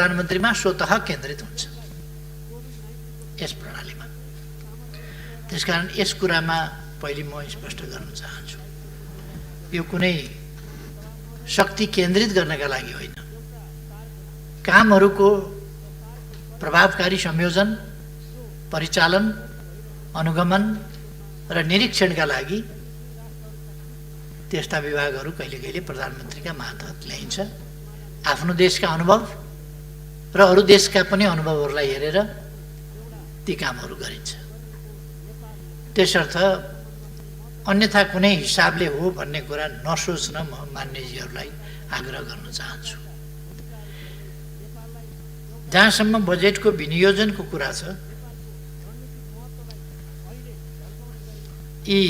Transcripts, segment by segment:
प्रधानमन्त्रीमा स्वतः केन्द्रित हुन्छ यस प्रणालीमा। त्यसकारण यस कुरामा पहिले म स्पष्ट गर्न चाहन्छु, यो कुनै शक्ति केन्द्रित गर्नका लागि होइन, कामहरूको प्रभावकारी संयोजन, परिचालन, अनुगमन र निरीक्षणका लागि त्यस्ता विभागहरू कहिले कहिले प्रधानमन्त्रीका मातहत ल्याइन्छ। आफ्नो देशका अनुभव र अरू देशका पनि अनुभवहरूलाई हेरेर ती कामहरू गरिन्छ। त्यसर्थ अन्यथा कुनै हिसाबले हो भन्ने कुरा नसोच्न म मान्यजीहरूलाई आग्रह गर्न चाहन्छु। जहाँसम्म बजेटको विनियोजनको कुरा छ, यी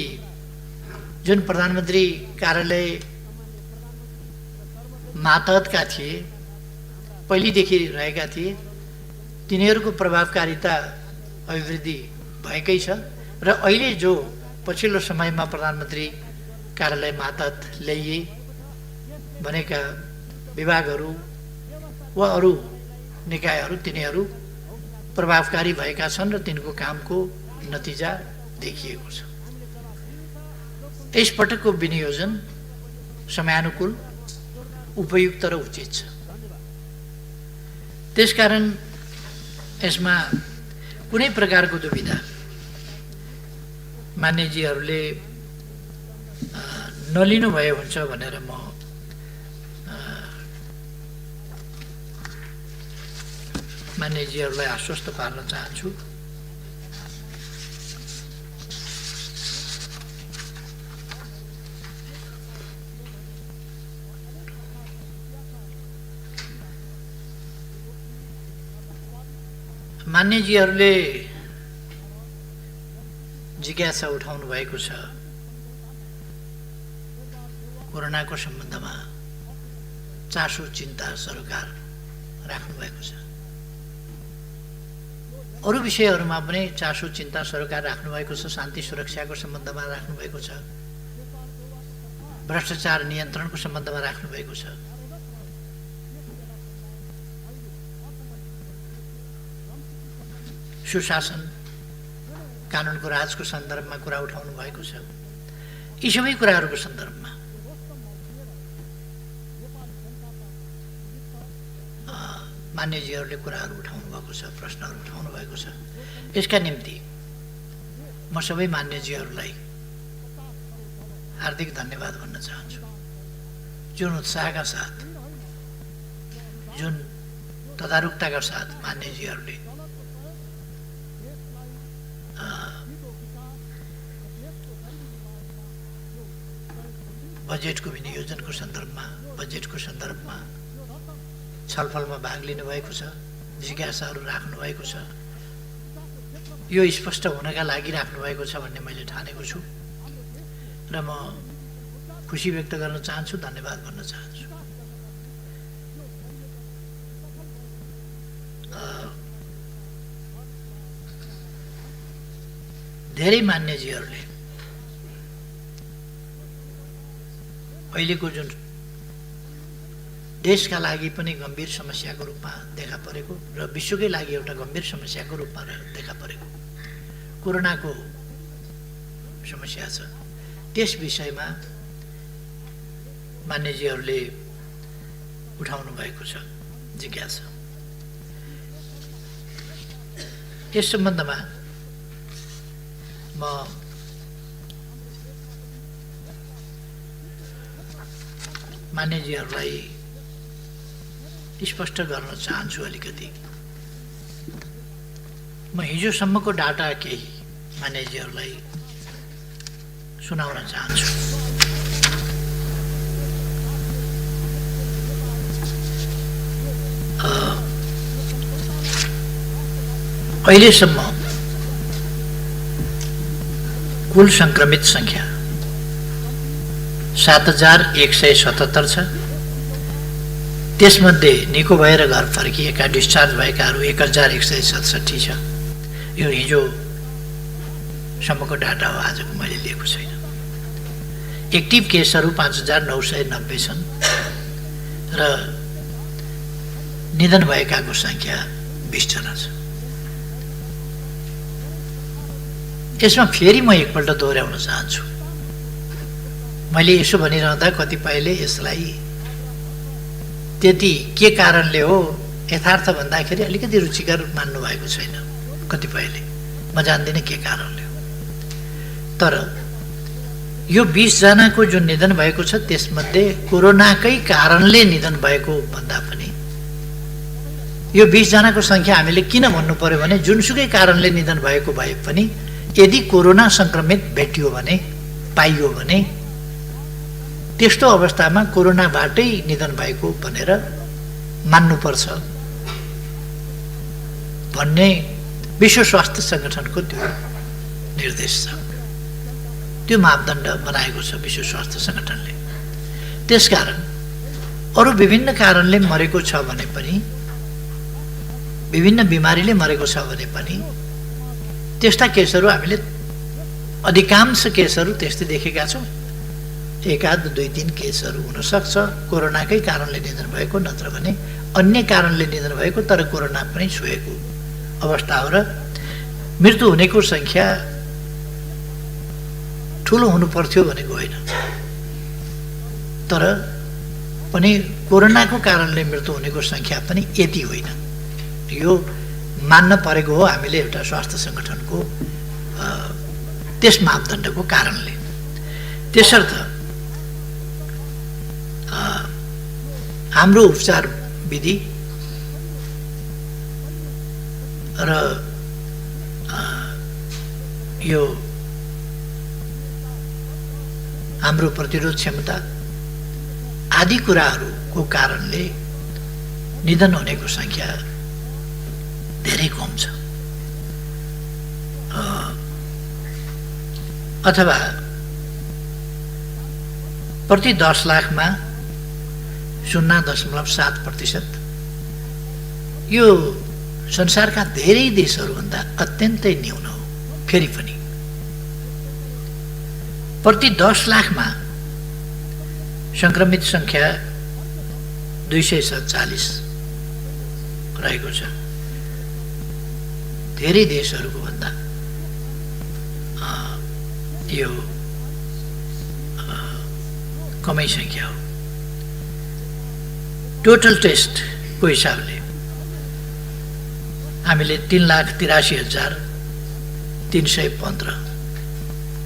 जुन प्रधानमन्त्री कार्यालय मातहतका थिए, पहिलेदेखि रहेका थिए, तिनीहरूको प्रभावकारिता अभिवृद्धि भएकै छ र अहिले जो पछिल्लो समयमा प्रधानमन्त्री कार्यालय मातहत ल्याइए भनेका विभागहरू वा अरू निकायहरू, तिनीहरू प्रभावकारी भएका छन् र तिनको कामको नतिजा देखिएको छ। यसपटकको विनियोजन समयानुकूल, उपयुक्त र उचित छ। त्यसकारण यसमा कुनै प्रकारको दुविधा मान्यजीहरूले नलिनु भए हुन्छ भनेर म मान्यजीहरूलाई आश्वस्त पार्न चाहन्छु। मान्यजीहरूले जिज्ञासा उठाउनु भएको छ, कोरोनाको सम्बन्धमा चासो चिन्ता सरकार राख्नु भएको छ। अरू विषयहरूमा पनि चासो चिन्ता सरकार राख्नु भएको छ। शान्ति सुरक्षाको सम्बन्धमा राख्नु भएको छ, भ्रष्टाचार नियन्त्रणको सम्बन्धमा राख्नु भएको छ। सुशासन, कानुनको राजको सन्दर्भमा कुरा उठाउनु भएको छ। यी सबै कुराहरूको सन्दर्भमा मान्यजीहरूले कुराहरू उठाउनु भएको छ, प्रश्नहरू उठाउनु भएको छ। यसका निम्ति म सबै मान्यजीहरूलाई हार्दिक धन्यवाद भन्न चाहन्छु। जुन उत्साहका साथ, जुन तदारुकताका साथ मान्यजीहरूले बजेटको विनियोजनको सन्दर्भमा, बजेटको सन्दर्भमा छलफलमा भाग लिनुभएको छ, जिज्ञासाहरू राख्नु भएको छ। यो स्पष्ट हुनका लागि राख्नु भएको छ भन्ने मैले ठानेको छु र म खुसी व्यक्त गर्न चाहन्छु, धन्यवाद भन्न चाहन्छु। धेरै मान्यजीहरूले अहिलेको जुन देशका लागि पनि गम्भीर समस्याको रूपमा देखा परेको र विश्वकै लागि एउटा गम्भीर समस्याको रूपमा देखा परेको कोरोनाको समस्या छ, त्यस विषयमा मान्यजीहरूले उठाउनु भएको छ जिज्ञासा। यस सम्बन्धमा म मान्यजीहरूलाई स्पष्ट गर्न चाहन्छु। अलिकति म हिजोसम्मको डाटा केही मान्यजीहरूलाई सुनाउन चाहन्छु। अहिलेसम्म कुल संक्रमित संख्या 7177 छ। त्यसमध्ये निको भएर घर फर्किएका, डिस्चार्ज भएकाहरू 1167 छ। यो हिजोसम्मको डाटा हो, आजको मैले लिएको छैन। एक्टिभ केसहरू 5990 छन् र निधन भएकाको सङ्ख्या 20 जना छ। यसमा फेरि म एकपल्ट दोहोऱ्याउन चाहन्छु। मैले यसो भनिरहँदा कतिपयले यसलाई त्यति के कारणले हो यथार्थ भन्दाखेरि अलिकति रुचिकर मान्नु भएको छैन कतिपयले, म जान्दिनँ के कारणले हो। तर यो 20 जनाको जुन निधन भएको छ त्यसमध्ये कोरोनाकै कारणले निधन भएको भन्दा पनि यो 20 जनाको सङ्ख्या हामीले किन भन्नु पर्यो भने जुनसुकै कारणले निधन भएको भए पनि यदि कोरोना सङ्क्रमित भेटियो भने, पाइयो भने त्यस्तो अवस्थामा कोरोनाबाटै निधन भएको भनेर मान्नुपर्छ भन्ने विश्व स्वास्थ्य सङ्गठनको त्यो निर्देश छ, त्यो मापदण्ड बनाएको छ विश्व स्वास्थ्य सङ्गठनले। त्यसकारण अरू विभिन्न कारणले मरेको छ भने पनि, विभिन्न बिमारीले मरेको छ भने पनि त्यस्ता केसहरू हामीले अधिकांश केसहरू त्यस्तै देखेका छौँ। एकाध 2-3 केसहरू हुनसक्छ कोरोनाकै कारणले निधन भएको, नत्र भने अन्य कारणले निधन भएको तर कोरोना पनि छोएको अवस्था हो। र मृत्यु हुनेको सङ्ख्या ठुलो हुनु पर्थ्यो भनेको होइन, तर पनि कोरोनाको कारणले मृत्यु हुनेको सङ्ख्या पनि यति होइन। यो मान्न परेको हो हामीले एउटा स्वास्थ्य सङ्गठनको त्यस मापदण्डको कारणले। त्यसर्थ हाम्रो उपचार विधि र यो हाम्रो प्रतिरोध क्षमता आदि कुराहरूको कारणले निधन हुनेको सङ्ख्या धेरै कम छ। अथवा प्रति 10 लाखमा 0.7%, यो संसारका धेरै देशहरूभन्दा अत्यन्तै न्यून हो। फेरि पनि प्रति 10 लाखमा सङ्क्रमित सङ्ख्या 247 रहेको छ। धेरै देशहरूको भन्दा यो कमै सङ्ख्या हो। टोटल टेस्टको हिसाबले हामीले 3,83,315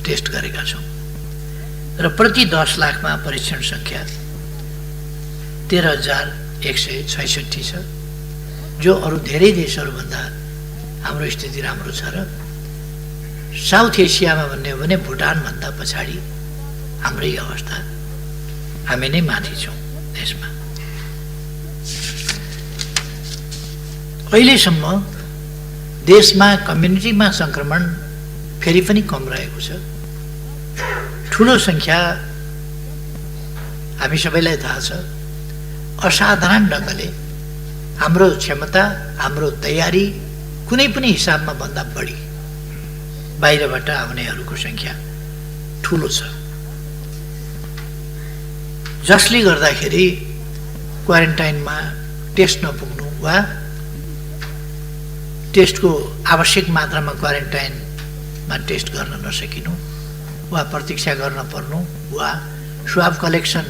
टेस्ट गरेका छौँ र प्रति 10 लाखमा परीक्षण सङ्ख्या 13,166 छ, जो अरू धेरै देशहरूभन्दा हाम्रो स्थिति राम्रो छ। र साउथ एसियामा भन्ने हो भने भुटानभन्दा पछाडि हाम्रै अवस्था, हामी नै माथि छौँ देशमा। अहिलेसम्म देशमा कम्युनिटीमा सङ्क्रमण फेरि पनि कम रहेको छ। ठुलो सङ्ख्या हामी सबैलाई थाहा छ। असाधारण ढङ्गले हाम्रो क्षमता, हाम्रो तयारी कुनै पनि हिसाबमा भन्दा बढी बाहिरबाट आउनेहरूको सङ्ख्या ठुलो छ, जसले गर्दाखेरि क्वारेन्टाइनमा टेस्ट नपुग्नु वा टेस्टको आवश्यक मात्रामा क्वारेन्टाइनमा टेस्ट गर्न नसकिनु वा प्रतीक्षा गर्न पर्नु वा स्वाब कलेक्सन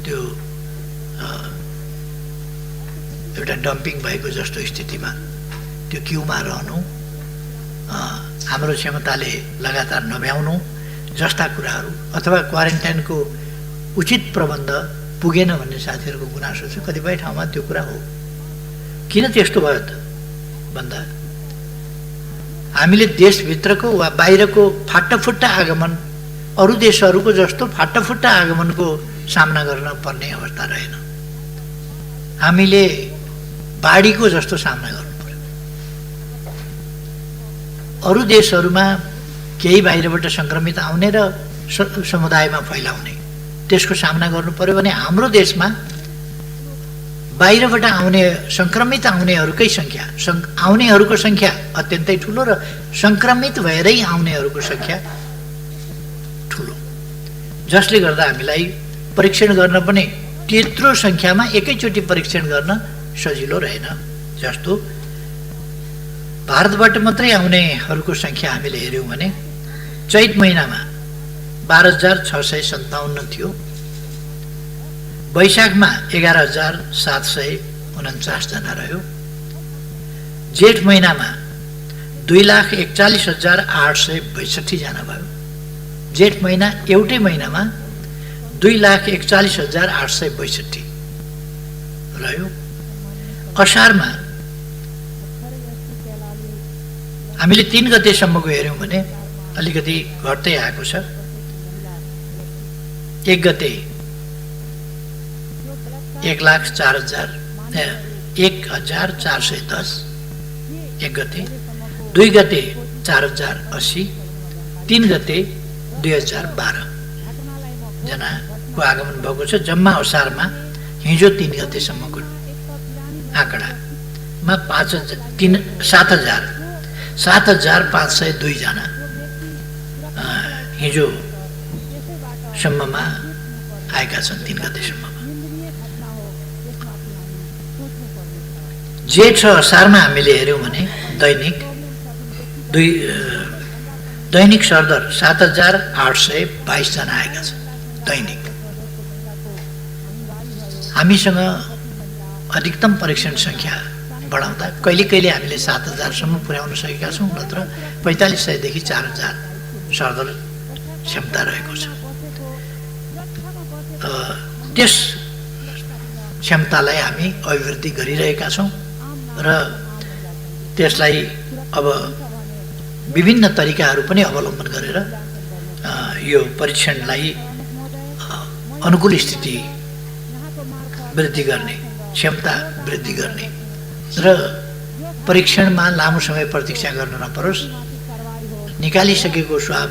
त्यो एउटा डम्पिङ भएको जस्तो स्थितिमा त्यो क्युमा रहनु, हाम्रो क्षमताले लगातार नभ्याउनु जस्ता कुराहरू, अथवा क्वारेन्टाइनको उचित प्रबन्ध पुगेन भन्ने साथीहरूको गुनासो छ। कतिपय ठाउँमा त्यो कुरा हो। किन त्यस्तो भयो त भन्दा हामीले देशभित्रको वा बाहिरको फाटाफुट्टा आगमन अरू देशहरूको जस्तो फाटाफुट्टा आगमनको सामना गर्न पर्ने अवस्था रहेन। हामीले बाढीको जस्तो सामना गर्नु पर्यो। अरू देशहरूमा केही बाहिरबाट सङ्क्रमित आउने र समुदायमा फैलाउने त्यसको सामना गर्नु पर्यो भने हाम्रो देशमा बाहिरबाट आउने सङ्क्रमित आउनेहरूकै सङ्ख्या, आउनेहरूको सङ्ख्या अत्यन्तै ठुलो र सङ्क्रमित भएरै आउनेहरूको सङ्ख्या ठुलो, जसले गर्दा हामीलाई परीक्षण गर्न पनि त्यत्रो सङ्ख्यामा एकैचोटि परीक्षण गर्न सजिलो रहेन। जस्तो भारतबाट मात्रै आउनेहरूको सङ्ख्या हामीले हेऱ्यौँ भने चैत महिनामा 12,657 थियो, वैशाखमा 11,749 जना रह्यो, जेठ महिनामा 2,41,862 जना भयो। जेठ महिना एउटै महिनामा 2,41,862 रह्यो। असारमा हामीले 3 गतेसम्मको हेऱ्यौँ भने अलिकति घट्दै आएको छ। 1 गते 1,04,10 1 गते, 2 गते 4,080, 3 गते 2,012 जनाको आगमन भएको छ। जम्मा असारमा हिजो 3 गतेसम्मको आँकडामा 7,502 जना हिजो सम्ममा आएका छन्। 3 गतेसम्ममा जेठ असारमा हामीले हेऱ्यौँ भने दैनिक सरदर 7,822 जना आएका छन् दैनिक। हामीसँग अधिकतम परीक्षण सङ्ख्या बढाउँदा कहिले कहिले हामीले 7,000सम्म पुर्याउन सकेका छौँ, नत्र 4,500देखि 4,000 सरदर क्षमता रहेको छ। त्यस क्षमतालाई हामी अभिवृद्धि गरिरहेका छौँ र त्यसलाई अब विभिन्न तरिकाहरू पनि अवलम्बन गरेर यो परीक्षणलाई अनुकूल स्थिति वृद्धि गर्ने, क्षमता वृद्धि गर्ने र परीक्षणमा लामो समय प्रतीक्षा गर्न नपरोस्, निकालिसकेको स्वाब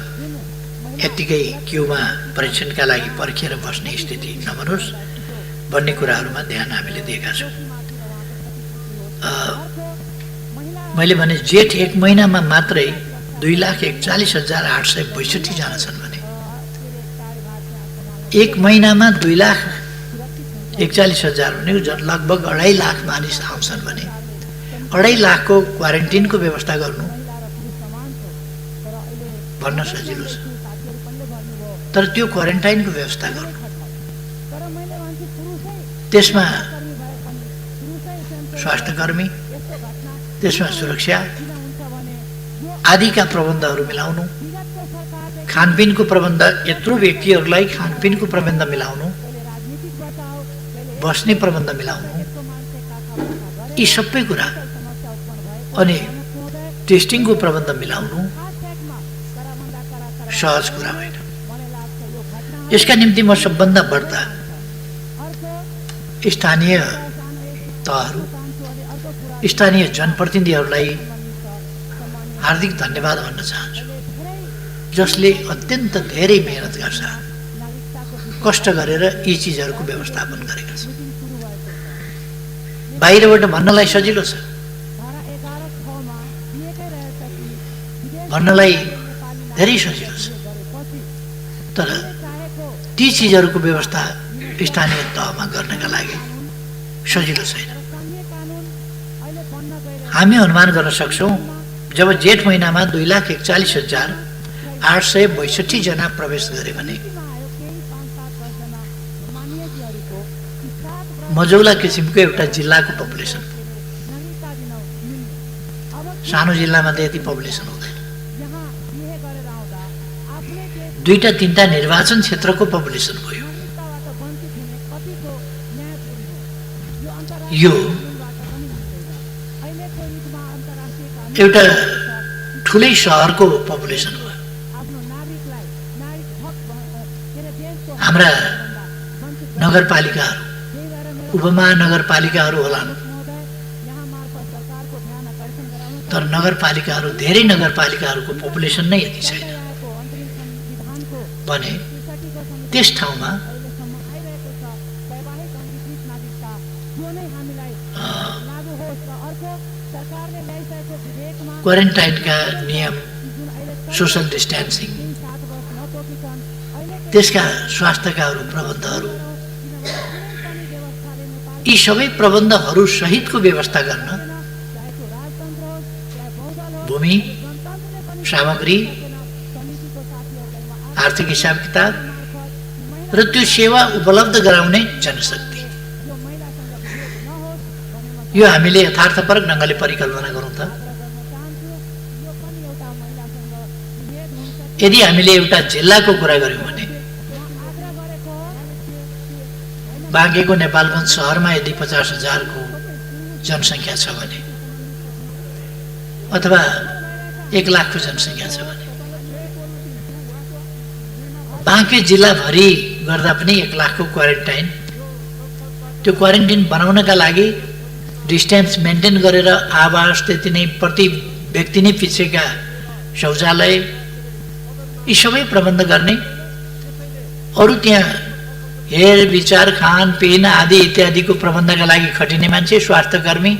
यत्तिकै क्युमा परीक्षणका लागि पर्खेर बस्ने स्थिति नबनोस् भन्ने कुराहरूमा ध्यान हामीले दिएका छौँ। मैले भने जेठ 1 महिनामा मात्रै 2,41,862 जना छन् भने 1 महिनामा 2,41,000 भनेको लगभग 2.5 लाख मानिस आउँछन् भने 2.5 लाखको क्वारेन्टिनको व्यवस्था गर्नु भन्न सजिलो छ, तर त्यो क्वारेन्टाइनको व्यवस्था गर्नु, त्यसमा स्वास्थ्यकर्मी, त्यसमा सुरक्षा आदिका प्रबन्धहरू मिलाउनु, खानपिनको प्रबन्ध, यत्रो व्यक्तिहरूलाई खानपिनको प्रबन्ध मिलाउनु, बस्ने प्रबन्ध मिलाउनु, यी सबै कुरा, अनि टेस्टिङको प्रबन्ध मिलाउनु सहज कुरा होइन। यसका निम्ति म सबभन्दा बढ्ता स्थानीय तहहरू, स्थानीय जनप्रतिनिधिहरूलाई हार्दिक धन्यवाद भन्न चाहन्छु, जसले अत्यन्त धेरै मेहनत गर्छ, कष्ट गरेर यी चिजहरूको व्यवस्थापन गरेका छन्। बाहिरबाट भन्नलाई सजिलो छ, भन्नलाई धेरै सजिलो छ, तर ती चिजहरूको व्यवस्था स्थानीय तहमा गर्नका लागि सजिलो छैन। हामी अनुमान गर्न सक्छौँ जब जेठ महिनामा 2,41,862 जना प्रवेश गरे भने मझौला किसिमको एउटा जिल्लाको पपुलेसन, सानो जिल्लामा त यति पपुलेसन हुँदैन, 2-3 निर्वाचन क्षेत्रको पपुलेसन भयो। यो एउटा ठुलै सहरको पपुलेसन हो। हाम्रा नगरपालिकाहरू, उपमहानगरपालिकाहरू होलान्, तर नगरपालिकाहरू, धेरै नगरपालिकाहरूको पपुलेसन नै यति छैन भने त्यस ठाउँमा क्वारेन्टाइनका नियम, सोसल डिस्टेन्सिङ, त्यसका स्वास्थ्यका प्रबन्धहरू यी सबै प्रबन्धहरू सहितको व्यवस्था गर्न भूमि, सामग्री, आर्थिक हिसाब किताब र त्यो सेवा उपलब्ध गराउने जनशक्ति, यो हामीले यथार्थपरक ढङ्गले परिकल्पना गरौँ त। यदि हामीले एउटा जिल्लाको कुरा गर्यौँ भने बाँकेको नेपालगञ्ज सहरमा यदि 50,000 को जनसङ्ख्या छ भने अथवा 1 लाख को जनसङ्ख्या छ भने बाँके जिल्लाभरि गर्दा पनि 1 लाख को क्वारेन्टाइन, त्यो क्वारेन्टाइन बनाउनका लागि डिस्टेन्स मेन्टेन गरेर आवास, त्यति नै प्रति व्यक्ति नै पिछेका शौचालय, यी सबै प्रबन्ध गर्ने, अरू त्यहाँ हेर विचार खानपिन आदि इत्यादिको प्रबन्धका लागि खटिने मान्छे, स्वास्थ्यकर्मी,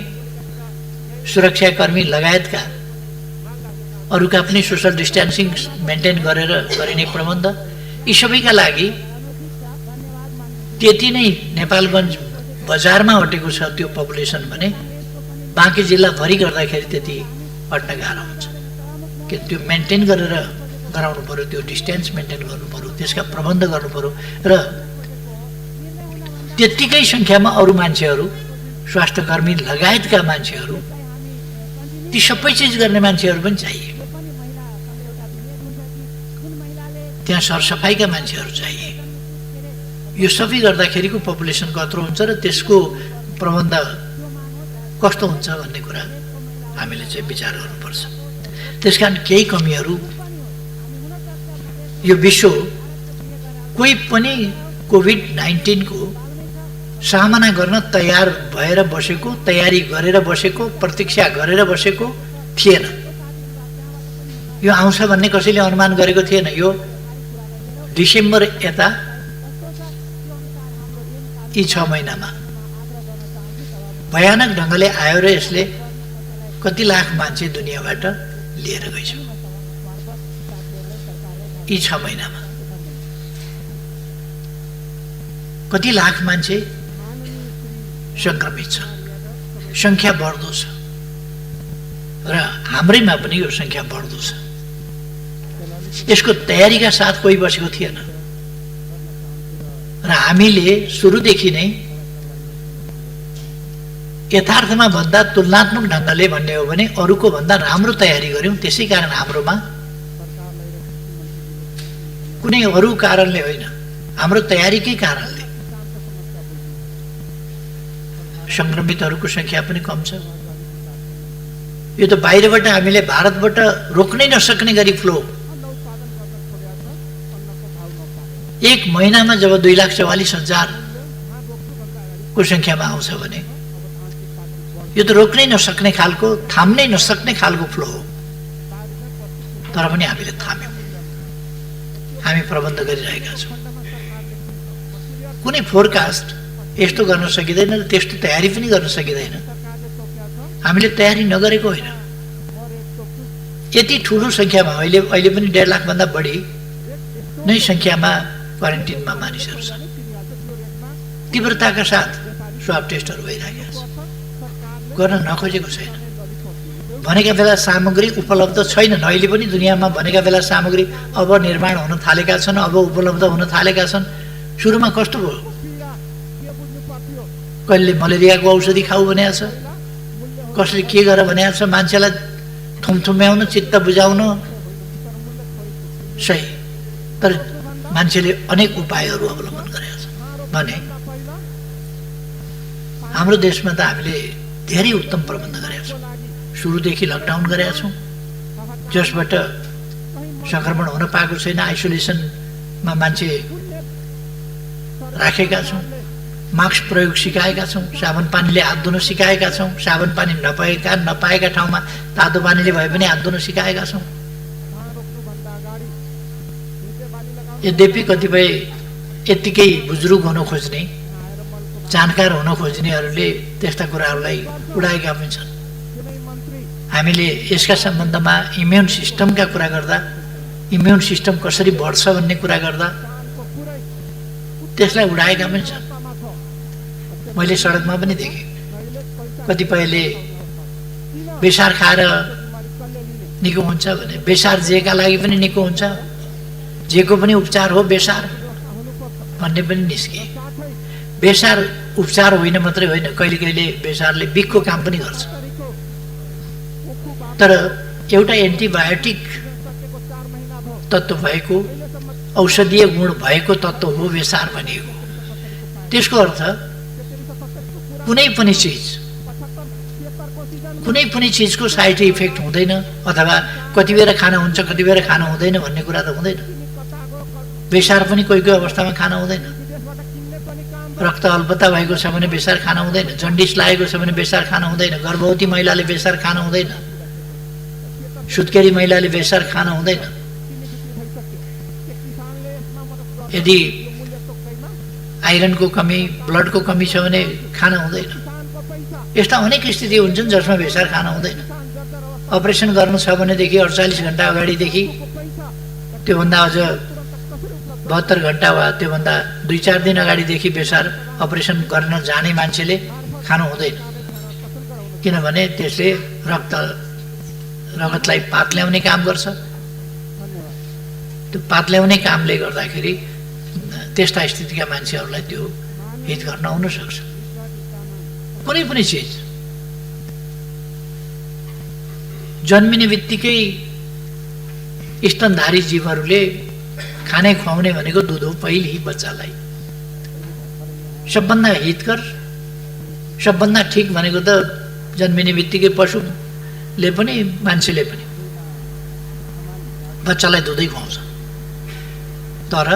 सुरक्षाकर्मी लगायतका अरूका पनि सोसल डिस्टेन्सिङ मेन्टेन गरेर गरिने प्रबन्ध, यी सबैका लागि त्यति नै नेपालगञ्ज बजारमा अटेको छ त्यो पपुलेसन भने बाँके जिल्लाभरि गर्दाखेरि त्यति अट्न गाह्रो हुन्छ। कि त्यो मेन्टेन गरेर गराउनु पर्यो, त्यो डिस्टेन्स मेन्टेन गर्नु पर्यो, त्यसका प्रबन्ध गर्नु पर्यो र त्यत्तिकै सङ्ख्यामा अरू मान्छेहरू, स्वास्थ्यकर्मी लगायतका मान्छेहरू, ती सबै चिज गर्ने मान्छेहरू पनि चाहिए, त्यहाँ सरसफाइका मान्छेहरू चाहिए। यो सबै गर्दाखेरिको पपुलेसन कत्रो हुन्छ र त्यसको प्रबन्ध कस्तो हुन्छ भन्ने कुरा हामीले चाहिँ विचार गर्नुपर्छ। त्यसकारण केही कमीहरू यो विश्व कोही पनि कोभिड-19 को सामना गर्न तयार भएर बसेको, तयारी गरेर बसेको, प्रतीक्षा गरेर बसेको थिएन। यो आउँछ भन्ने कसैले अनुमान गरेको थिएन। यो डिसेम्बर यता यी 6 महिनामा भयानक ढङ्गले आयो र यसले कति लाख मान्छे दुनियाँबाट लिएर गइछ। यी 6 महिनामा कति लाख मान्छे सङ्क्रमित छ, सङ्ख्या बढ्दो छ र हाम्रैमा पनि यो सङ्ख्या बढ्दो छ। यसको तयारीका साथ कोही बसेको थिएन र हामीले सुरुदेखि नै यथार्थमा भन्दा तुलनात्मक ढङ्गले भन्ने हो भने अरूको भन्दा राम्रो तयारी गर्यौँ। त्यसै कारण हाम्रोमा कुनै अरू कारणले होइन, हाम्रो तयारीकै कारणले सङ्क्रमितहरूको सङ्ख्या पनि कम छ। यो त बाहिरबाट हामीले भारतबाट रोक्नै नसक्ने गरी फ्लो 1 महिनामा जब 2,44,000 को सङ्ख्यामा आउँछ भने यो त रोक्नै नसक्ने खालको, थाम्नै नसक्ने खालको फ्लो हो। तर पनि हामीले थाम्यौँ, हामी प्रबन्ध गरिरहेका छौँ। कुनै फोरकास्ट यस्तो गर्न सकिँदैन र त्यस्तो तयारी पनि गर्न सकिँदैन। हामीले तयारी नगरेको होइन। यति ठुलो सङ्ख्यामा अहिले पनि 1.5 लाखभन्दा बढी नै सङ्ख्यामा क्वारेन्टिनमा मानिसहरू छन्। तीव्रताका साथ स्वाब टेस्टहरू भइरहेका छन्, गर्न नखोजेको छैन। भनेका बेला सामग्री उपलब्ध छैनन्। अहिले पनि दुनियाँमा भनेका बेला सामग्री अब निर्माण हुन थालेका छन्, अब उपलब्ध हुन थालेका छन्। सुरुमा कस्तो भयो? कहिले मलेरियाको औषधि खाऊ भनेको छ, कसले के गर भनेको छ, मान्छेलाई थुमथुम्याउन, चित्त बुझाउन, सही। तर मान्छेले अनेक उपायहरू अवलम्बन गरेका छन् भने हाम्रो देशमा त हामीले धेरै उत्तम प्रबन्ध गरेका छौँ। सुरुदेखि लकडाउन गरेका छौँ, जसबाट सङ्क्रमण हुन पाएको छैन। आइसोलेसनमा मान्छे राखेका छौँ, मास्क प्रयोग सिकाएका छौँ, साबुन पानीले हात धुन सिकाएका छौँ, साबुन पानी नपाएका ठाउँमा तातो पानीले भए पनि हात धुन सिकाएका छौँ। यद्यपि कतिपय यत्तिकै बुजुर्ग हुन खोज्ने, जानकार हुन खोज्नेहरूले त्यस्ता कुराहरूलाई उडाएका पनि छन्। हामीले यसका सम्बन्धमा इम्युन सिस्टमका कुरा गर्दा, इम्युन सिस्टम कसरी बढ्छ भन्ने कुरा गर्दा त्यसलाई उडाएका पनि छन्। मैले सडकमा पनि देखेँ। कतिपयले बेसार खाएर निको हुन्छ भने बेसार जेका लागि पनि निको हुन्छ, जेको पनि उपचार हो बेसार भन्ने पनि निस्के। बेसार उपचार होइन मात्रै होइन, कहिले कहिले बेसारले बिखको काम पनि गर्छ। तर एउटा एन्टिबायोटिक तत्त्व भएको, औषधीय गुण भएको तत्त्व हो बेसार भनिएको। त्यसको अर्थ कुनै पनि चिजको साइड इफेक्ट हुँदैन, अथवा कति बेर खाना हुन्छ कति बेर खाना हुँदैन भन्ने कुरा त हुँदैन। बेसार पनि कोही कोही अवस्थामा खाना हुँदैन। रक्त अल्पता भएको छ भने बेसार खाना हुँदैन, जन्डिस लागेको छ भने बेसार खाना हुँदैन, गर्भवती महिलाले बेसार खाना हुँदैन, सुत्केरी महिलाले बेसार खाना हुँदैन। यदि आइरनको कमी, ब्लडको कमी छ भने खाना हुँदैन। यस्ता अनेक स्थिति हुन्छन् जसमा बेसार खाना हुँदैन। अपरेसन गर्नु छ भनेदेखि 48 घण्टा अगाडिदेखि, त्योभन्दा अझ 72 घण्टा वा त्योभन्दा 2-4 दिन अगाडिदेखि बेसार अपरेसन गर्न जाने मान्छेले खानु हुँदैन, किनभने त्यसले रगतलाई पात ल्याउने काम गर्छ। त्यो पात ल्याउने कामले गर्दाखेरि त्यस्ता स्थितिका मान्छेहरूलाई त्यो हित गर्न हुन सक्छ। कुनै पनि चिज जन्मिने बित्तिकै स्तनधारी जीवहरूले खाने खुवाउने भनेको दुध हो। पहिले बच्चालाई सबभन्दा हितकर, सबभन्दा ठिक भनेको त जन्मिने बित्तिकै पशुले पनि मान्छेले पनि बच्चालाई दुधै खुवाउँछ। तर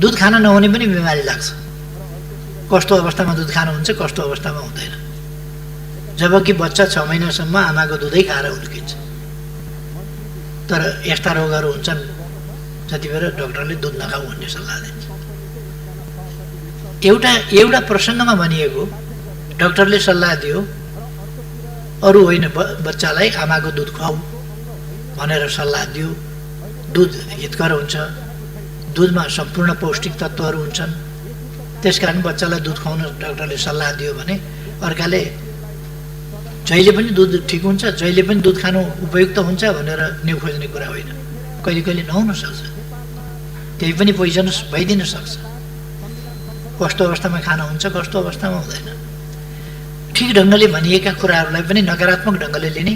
दुध खान नहुने पनि बिमारी लाग्छ। कस्तो अवस्थामा दुध खानु हुन्छ, कस्तो अवस्थामा हुँदैन। जबकि बच्चा 6 महिनासम्म आमाको दुधै खाएर हुर्किन्छ। तर यस्ता रोगहरू हुन्छन् जति बेर डाक्टरले दुध नखाऊ भन्ने सल्लाह दिन्छ। एउटा प्रसङ्गमा भनिएको, डाक्टरले सल्लाह दियो अरू होइन, बच्चालाई आमाको दुध खुवाऊ भनेर सल्लाह दियो। दुध हितकर हुन्छ, दुधमा सम्पूर्ण पौष्टिक तत्त्वहरू हुन्छन्, त्यसकारण बच्चालाई दुध खुवाउन डाक्टरले सल्लाह दियो भने अर्काले जहिले पनि दुध ठिक हुन्छ, जहिले पनि दुध खानु उपयुक्त हुन्छ भनेर न्यु खोज्ने कुरा होइन। कहिले कहिले नहुन सक्छ, त्यही पनि पोइजनस भइदिन सक्छ। कस्तो अवस्थामा खाना हुन्छ, कस्तो अवस्थामा हुँदैन। ठिक ढङ्गले भनिएका कुराहरूलाई पनि नकारात्मक ढङ्गले लिने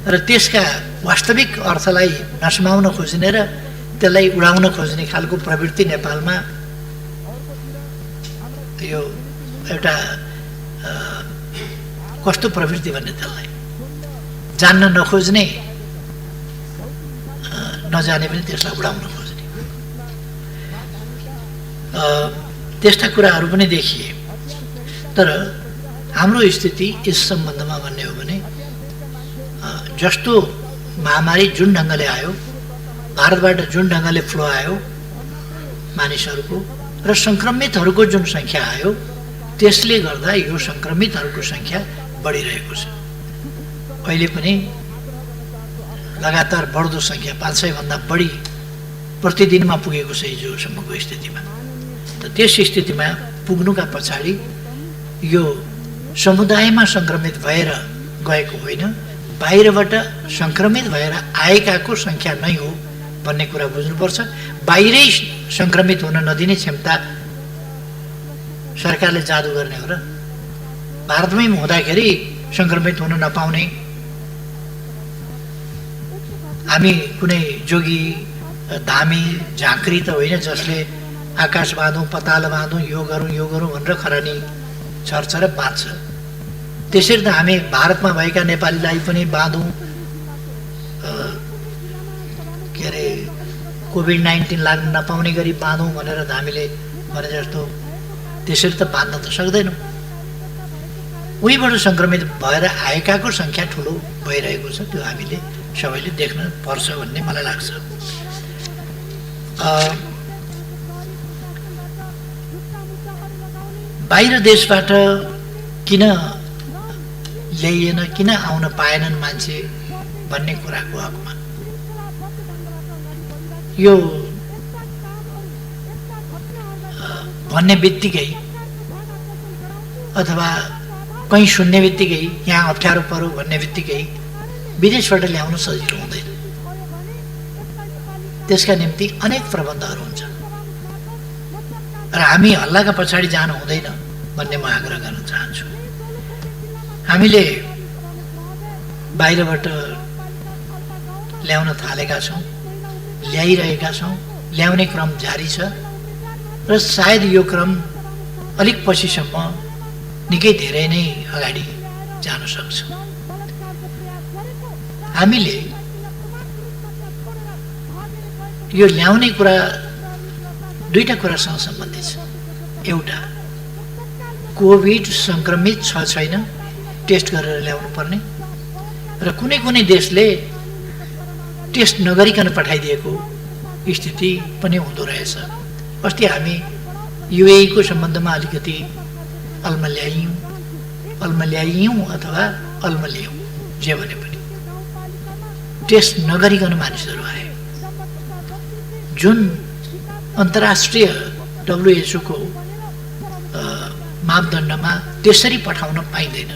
र त्यसका वास्तविक अर्थलाई नसमाउन खोज्ने र त्यसलाई उडाउन खोज्ने खालको प्रवृत्ति नेपालमा यो एउटा कस्तो प्रवृत्ति भन्ने, त्यसलाई जान्न नखोज्ने, नजाने पनि त्यसलाई उडाउन खोज्ने, त्यस्ता कुराहरू पनि देखिए। तर हाम्रो स्थिति यस सम्बन्धमा भन्ने हो भने जस्तो महामारी जुन ढङ्गले आयो, भारतबाट जुन ढङ्गले फ्लो आयो मानिसहरूको र सङ्क्रमितहरूको जुन सङ्ख्या आयो, त्यसले गर्दा यो सङ्क्रमितहरूको सङ्ख्या बढिरहेको छ। अहिले पनि लगातार बढ्दो सङ्ख्या 500 भन्दा बढी प्रतिदिनमा पुगेको छ हिजोसम्मको स्थितिमा। त त्यस स्थितिमा पुग्नुका पछाडि यो समुदायमा सङ्क्रमित भएर गएको होइन, बाहिरबाट सङ्क्रमित भएर आएकाको सङ्ख्या नै हो भन्ने कुरा बुझ्नुपर्छ। बाहिरै सङ्क्रमित हुन नदिने क्षमता सरकारले जादु गर्ने हो र भारतमै हुँदाखेरि सङ्क्रमित हुन नपाउने। हामी कुनै जोगी धामी झाँक्री त होइन जसले आकाश बाँधौँ पताल बाँधौँ यो गरौँ भनेर खरानी छर्छ र बाँध्छ। त्यसरी त हामी भारतमा भएका नेपालीलाई पनि बाँधौँ, के अरे कोभिड-19 लाग्न नपाउने गरी बाँधौँ भनेर हामीले भने जस्तो त्यसरी त बाँध्न त सक्दैनौँ। उहीबाट सङ्क्रमित भएर आएकाको सङ्ख्या ठुलो भइरहेको छ, त्यो हामीले सबैले देख्न पर्छ भन्ने मलाई लाग्छ। बाहिर देशबाट किन ल्याइएन, किन आउन पाएनन् मान्छे भन्ने कुराको हकमा यो भन्ने बित्तिकै अथवा कहीँ सुन्ने बित्तिकै यहाँ अप्ठ्यारो पर्यो भन्ने बित्तिकै विदेशबाट ल्याउन सजिलो हुँदैन। त्यसका निम्ति अनेक प्रबन्धहरू हुन्छ र हामी हल्लाका पछाडि जानु हुँदैन भन्ने म आग्रह गर्न चाहन्छु। हामीले बाहिरबाट ल्याउन थालेका छौँ, ल्याइरहेका छौँ, ल्याउने क्रम जारी छ र सायद यो क्रम अलिक पछिसम्म निकै धेरै नै अगाडि जान सक्छ। हामीले यो ल्याउने कुरा दुईटा कुरासँग सम्बन्धित छ। एउटा, कोभिड सङ्क्रमित छ छैन टेस्ट गरेर ल्याउनु पर्ने, र कुनै कुनै देशले टेस्ट नगरिकन पठाइदिएको स्थिति पनि हुँदो रहेछ। अस्ति हामी युएई को सम्बन्धमा अलिकति अल्मल्यायौँ अथवा अल्मल्यायौँ, जे भने पनि टेस्ट नगरिकन मानिसहरू आए, जुन अन्तर्राष्ट्रिय WHO को मापदण्डमा त्यसरी पठाउन पाइँदैन।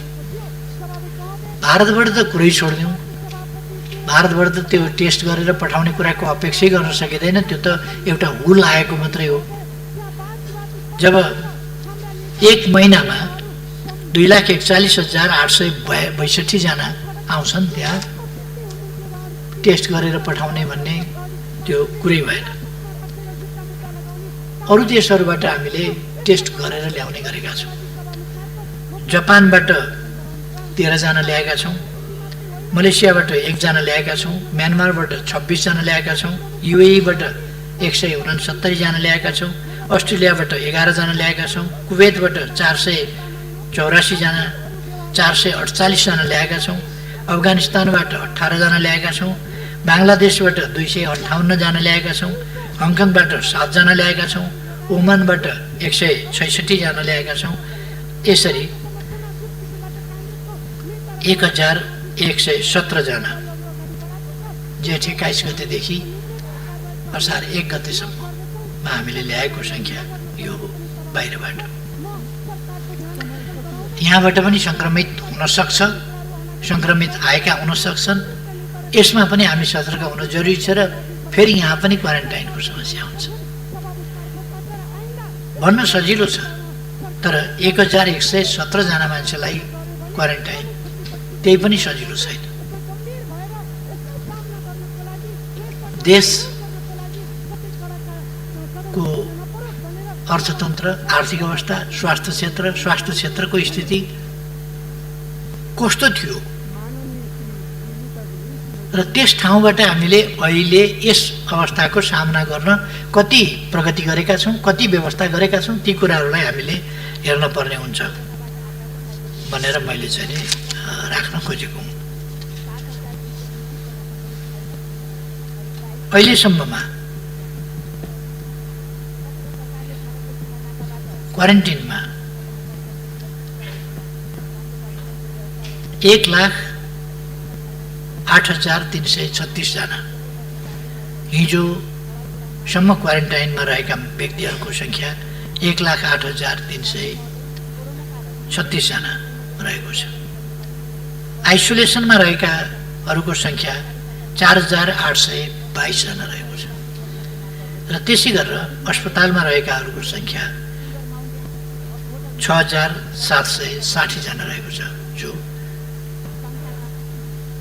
भारतबाट त कुरै छोडिदिउँ, भारतबाट त त्यो टेस्ट गरेर पठाउने कुराको अपेक्षै गर्न सकिँदैन, त्यो त एउटा हुल आएको मात्रै हो। जब एक महिनामा 2,41,862 जना आउँछन् त्यहाँ टेस्ट गरेर पठाउने भन्ने त्यो कुरै भएन। अरू देशहरूबाट हामीले टेस्ट गरेर ल्याउने गरेका छौँ। जापानबाट 13 जना ल्याएका छौँ, मलेसियाबाट 1 जना ल्याएका छौँ, म्यानमारबाट 26 जना ल्याएका छौँ, युएईबाट 169 जना ल्याएका छौँ, अस्ट्रेलियाबाट 11 जना ल्याएका छौँ, कुवेतबाट 484 जना, 448 जना ल्याएका छौँ, अफगानिस्तानबाट 18 जना ल्याएका छौँ, बाङ्लादेशबाट 258 जना ल्याएका छौँ, हङकङबाट 7 जना ल्याएका छौँ, ओमानबाट 166 जना ल्याएका छौँ। यसरी 1117 जना जेठ 21 गतेदेखि असार 1 गतेसम्ममा हामीले ल्याएको सङ्ख्या यो हो बाहिरबाट। यहाँबाट पनि सङ्क्रमित हुन सक्छ, सङ्क्रमित आएका हुन सक्छन्, यसमा पनि हामी सतर्क हुन जरुरी छ र फेरि यहाँ पनि क्वारेन्टाइनको समस्या हुन्छ। भन्न सजिलो छ, तर 1117 जना मान्छेलाई क्वारेन्टाइन त्यही पनि सजिलो छैन। देशको अर्थतन्त्र, आर्थिक अवस्था, स्वास्थ्य क्षेत्रको स्थिति कस्तो थियो र त्यस ठाउँबाट हामीले अहिले यस अवस्थाको सामना गर्न कति प्रगति गरेका छौँ, कति व्यवस्था गरेका छौँ, ती कुराहरूलाई हामीले हेर्न पर्ने हुन्छ भनेर मैले चाहिँ राख्न खोजेको हुँ। अहिलेसम्ममा क्वारेन्टिनमा 1,08,336 जना, हिजोसम्म क्वारेन्टाइनमा रहेका व्यक्तिहरूको सङ्ख्या 1,08,336 जना रहेको छ। आइसोलेसनमा रहेकाहरूको सङ्ख्या 4,822 जना रहेको छ र त्यसै गरेर अस्पतालमा रहेकाहरूको सङ्ख्या 6,760 जना रहेको छ जो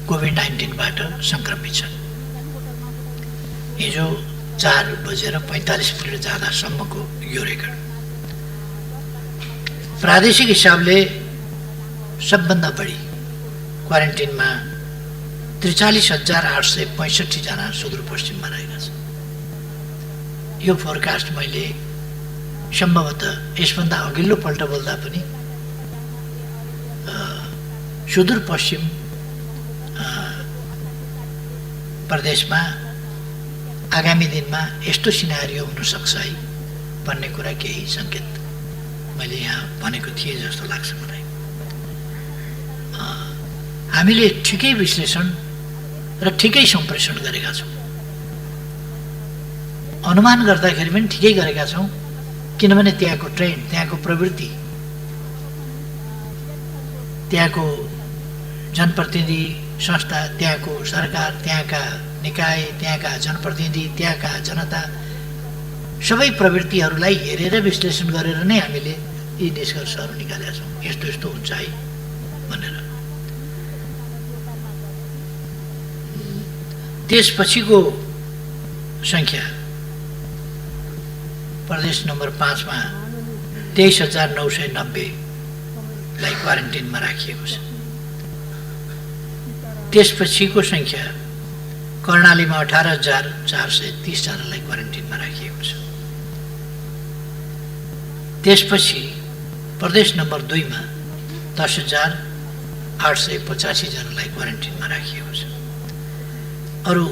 कोभिड-19बाट सङ्क्रमित छन्। हिजो 4:45 जाँदासम्मको यो रेकर्ड। प्रादेशिक हिसाबले सबभन्दा बढी क्वारेन्टिनमा 43,865 जना सुदूरपश्चिममा रहेका छन्। यो फोरकास्ट मैले सम्भवतः यसभन्दा अघिल्लो पल्ट बोल्दा पनि सुदूरपश्चिम प्रदेशमा आगामी दिनमा यस्तो सिनारियो हुनसक्छ है भन्ने कुरा केही सङ्केत मैले यहाँ भनेको थिएँ जस्तो लाग्छ मलाई। हामीले ठिकै विश्लेषण र ठिकै सम्प्रेषण गरेका छौँ, अनुमान गर्दाखेरि पनि ठिकै गरेका छौँ, किनभने त्यहाँको ट्रेन्ड, त्यहाँको प्रवृत्ति त्यहाँको जनप्रतिनिधि संस्था, त्यहाँको सरकार, त्यहाँका निकाय, त्यहाँका जनप्रतिनिधि, त्यहाँका जनता सबै प्रवृत्तिहरूलाई हेरेर विश्लेषण गरेर नै हामीले यी निष्कर्षहरू निकालेका छौँ। यस्तो यस्तो हुन्छ है भनेर। त्यसपछिको सङ्ख्या प्रदेश नम्बर 5 मा 23,990लाई क्वारेन्टिनमा राखिएको छ। त्यसपछिको सङ्ख्या कर्णालीमा 18,430 जनालाई क्वारेन्टिनमा राखिएको छ। त्यसपछि प्रदेश नम्बर 2 मा 10,885 जनालाई क्वारेन्टिनमा राखिएको छ। अरू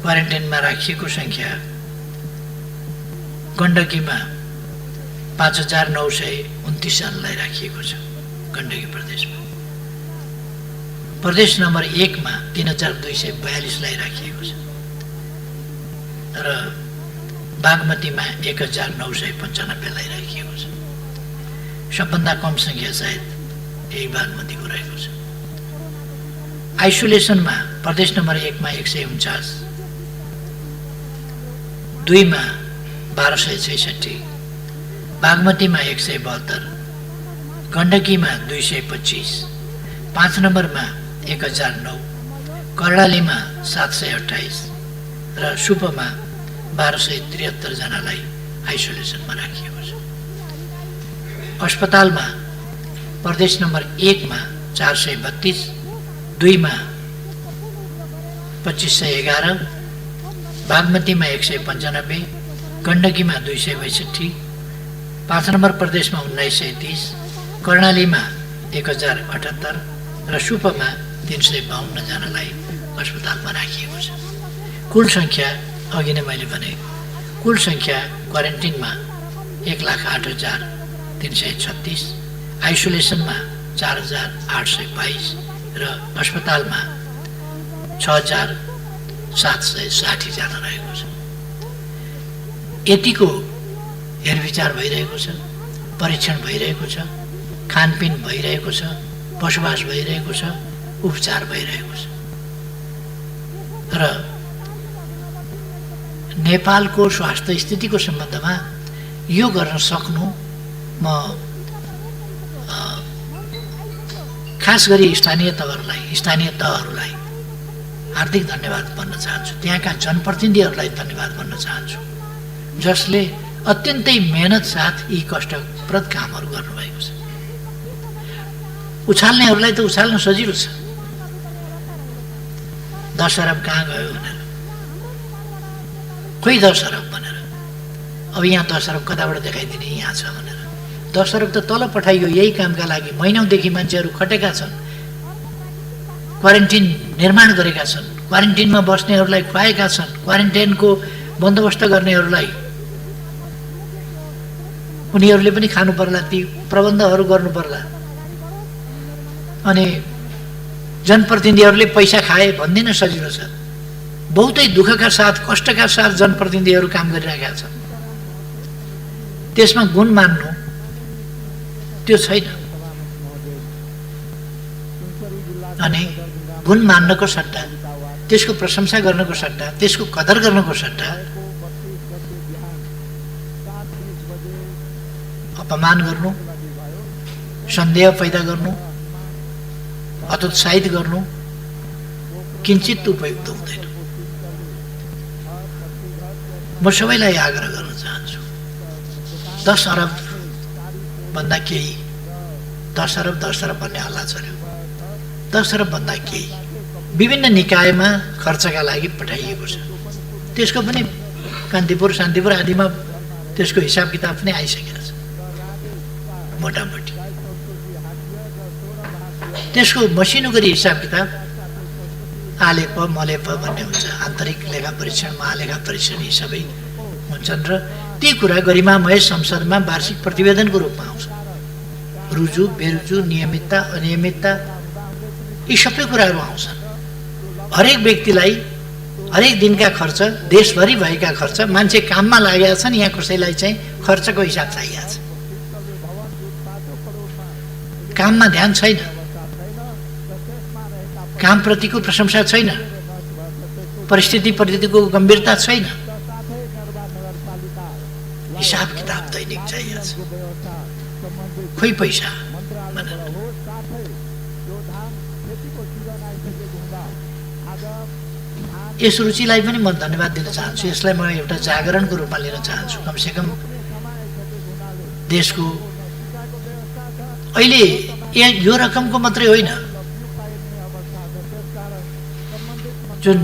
क्वारेन्टाइनमा राखिएको सङ्ख्या गण्डकीमा 5,929 जनालाई राखिएको छ गण्डकी प्रदेशमा। प्रदेश नम्बर 1 मा 3,242लाई राखिएको छ र बागमतीमा 1,995लाई राखिएको छ। सबभन्दा कम सङ्ख्या सायद यही बागमतीको रहेको छ। आइसोलेसनमा प्रदेश नम्बर 1 मा 149, 2 मा 1266, बागमतीमा 172, गण्डकीमा 225, 5 नम्बरमा 1,009, कर्णालीमा 728 र सुपमा 1,273 जनालाई आइसोलेसनमा राखिएको छ। अस्पतालमा प्रदेश नम्बर 1 मा 432, 2 मा 2,511, बागमतीमा 195, गण्डकीमा 262, 5 नम्बर प्रदेशमा 1,930, कर्णालीमा 1,078 र सुपमा 352 जनालाई अस्पतालमा राखिएको छ। कुल सङ्ख्या अघि नै मैले भने, कुल सङ्ख्या क्वारेन्टिनमा 1,08,336, आइसोलेसनमा 4,822 र अस्पतालमा 6,760 जना रहेको छ। यतिको हेरविचार भइरहेको छ, परीक्षण भइरहेको छ, खानपिन भइरहेको छ, बसोबास भइरहेको छ, उपचार भइरहेको छ। र नेपालको स्वास्थ्य स्थितिको सम्बन्धमा यो गर्न सक्नु म खास गरी स्थानीय तहहरूलाई हार्दिक धन्यवाद भन्न चाहन्छु। त्यहाँका जनप्रतिनिधिहरूलाई धन्यवाद भन्न चाहन्छु जसले अत्यन्तै मेहनत साथ यी कष्टप्रद कामहरू गर्नुभएको छ। उछाल्नेहरूलाई त उछाल्न सजिलो छ, 10 अरब कहाँ गयो भनेर, खोइ 10 अरब भनेर, अब यहाँ 10 अरब कताबाट देखाइदिने, यहाँ छ भनेर। 10 अरब त तल पठाइयो यही कामका लागि। महिनौदेखि मान्छेहरू खटेका छन्, क्वारेन्टिन निर्माण गरेका छन्, क्वारेन्टिनमा बस्नेहरूलाई खुवाएका छन्, क्वारेन्टाइनको बन्दोबस्त गर्नेहरूलाई उनीहरूले पनि खानु पर्ला, ती प्रबन्धहरू गर्नु पर्ला। अनि जनप्रतिनिधिहरूले पैसा खाए भन्दिन सजिलो छ, बहुतै दुःखका साथ कष्टका साथ जनप्रतिनिधिहरू काम गरिरहेका छन्। त्यसमा गुण मान्नु त्यो छैन। अनि गुण मान्नको सट्टा, त्यसको प्रशंसा गर्नको सट्टा, त्यसको कदर गर्नको सट्टा अपमान गर्नु, सन्देह पैदा गर्नु, हतोत्साहित गर्नु किञ्चित उपयुक्त हुँदैन। म सबैलाई आग्रह गर्न चाहन्छु, 10 अरब भन्दा केही, 10 अरब भन्ने हल्ला चल्यो, 10 अरब भन्दा केही विभिन्न निकायमा खर्चका लागि पठाइएको छ। त्यसको पनि कान्तिपुर शान्तिपुर आदिमा त्यसको हिसाब किताब पनि आइसकेको छ मोटामोटी। त्यसको मसिनो गरी हिसाब किताब आलेप मलेप भन्ने हुन्छ, आन्तरिक लेखा परीक्षण, महालेखा परीक्षण, यी सबै हुन्छन् र ती कुरा गरिमामय संसदमा वार्षिक प्रतिवेदनको रूपमा आउँछ। रुजु बेरुजु, नियमितता अनियमितता, यी सबै कुराहरू आउँछन्। हरेक व्यक्तिलाई हरेक दिनका खर्च, देशभरि भएका खर्च, मान्छे काममा लागेका छन्, यहाँ कसैलाई चाहिँ खर्चको हिसाब चाहिएको छ। काममा ध्यान छैन, कामप्रतिको प्रशंसा छैन, परिस्थितिको गम्भीरता छैन। हिसाब किताब दैनिक चाहिन्छ। खोइ पैसा भनेर यस रुचिलाई पनि म धन्यवाद दिन चाहन्छु। यसलाई म एउटा जागरणको रूपमा लिन चाहन्छु। कमसेकम देशको अहिले यो रकमको मात्रै होइन, जुन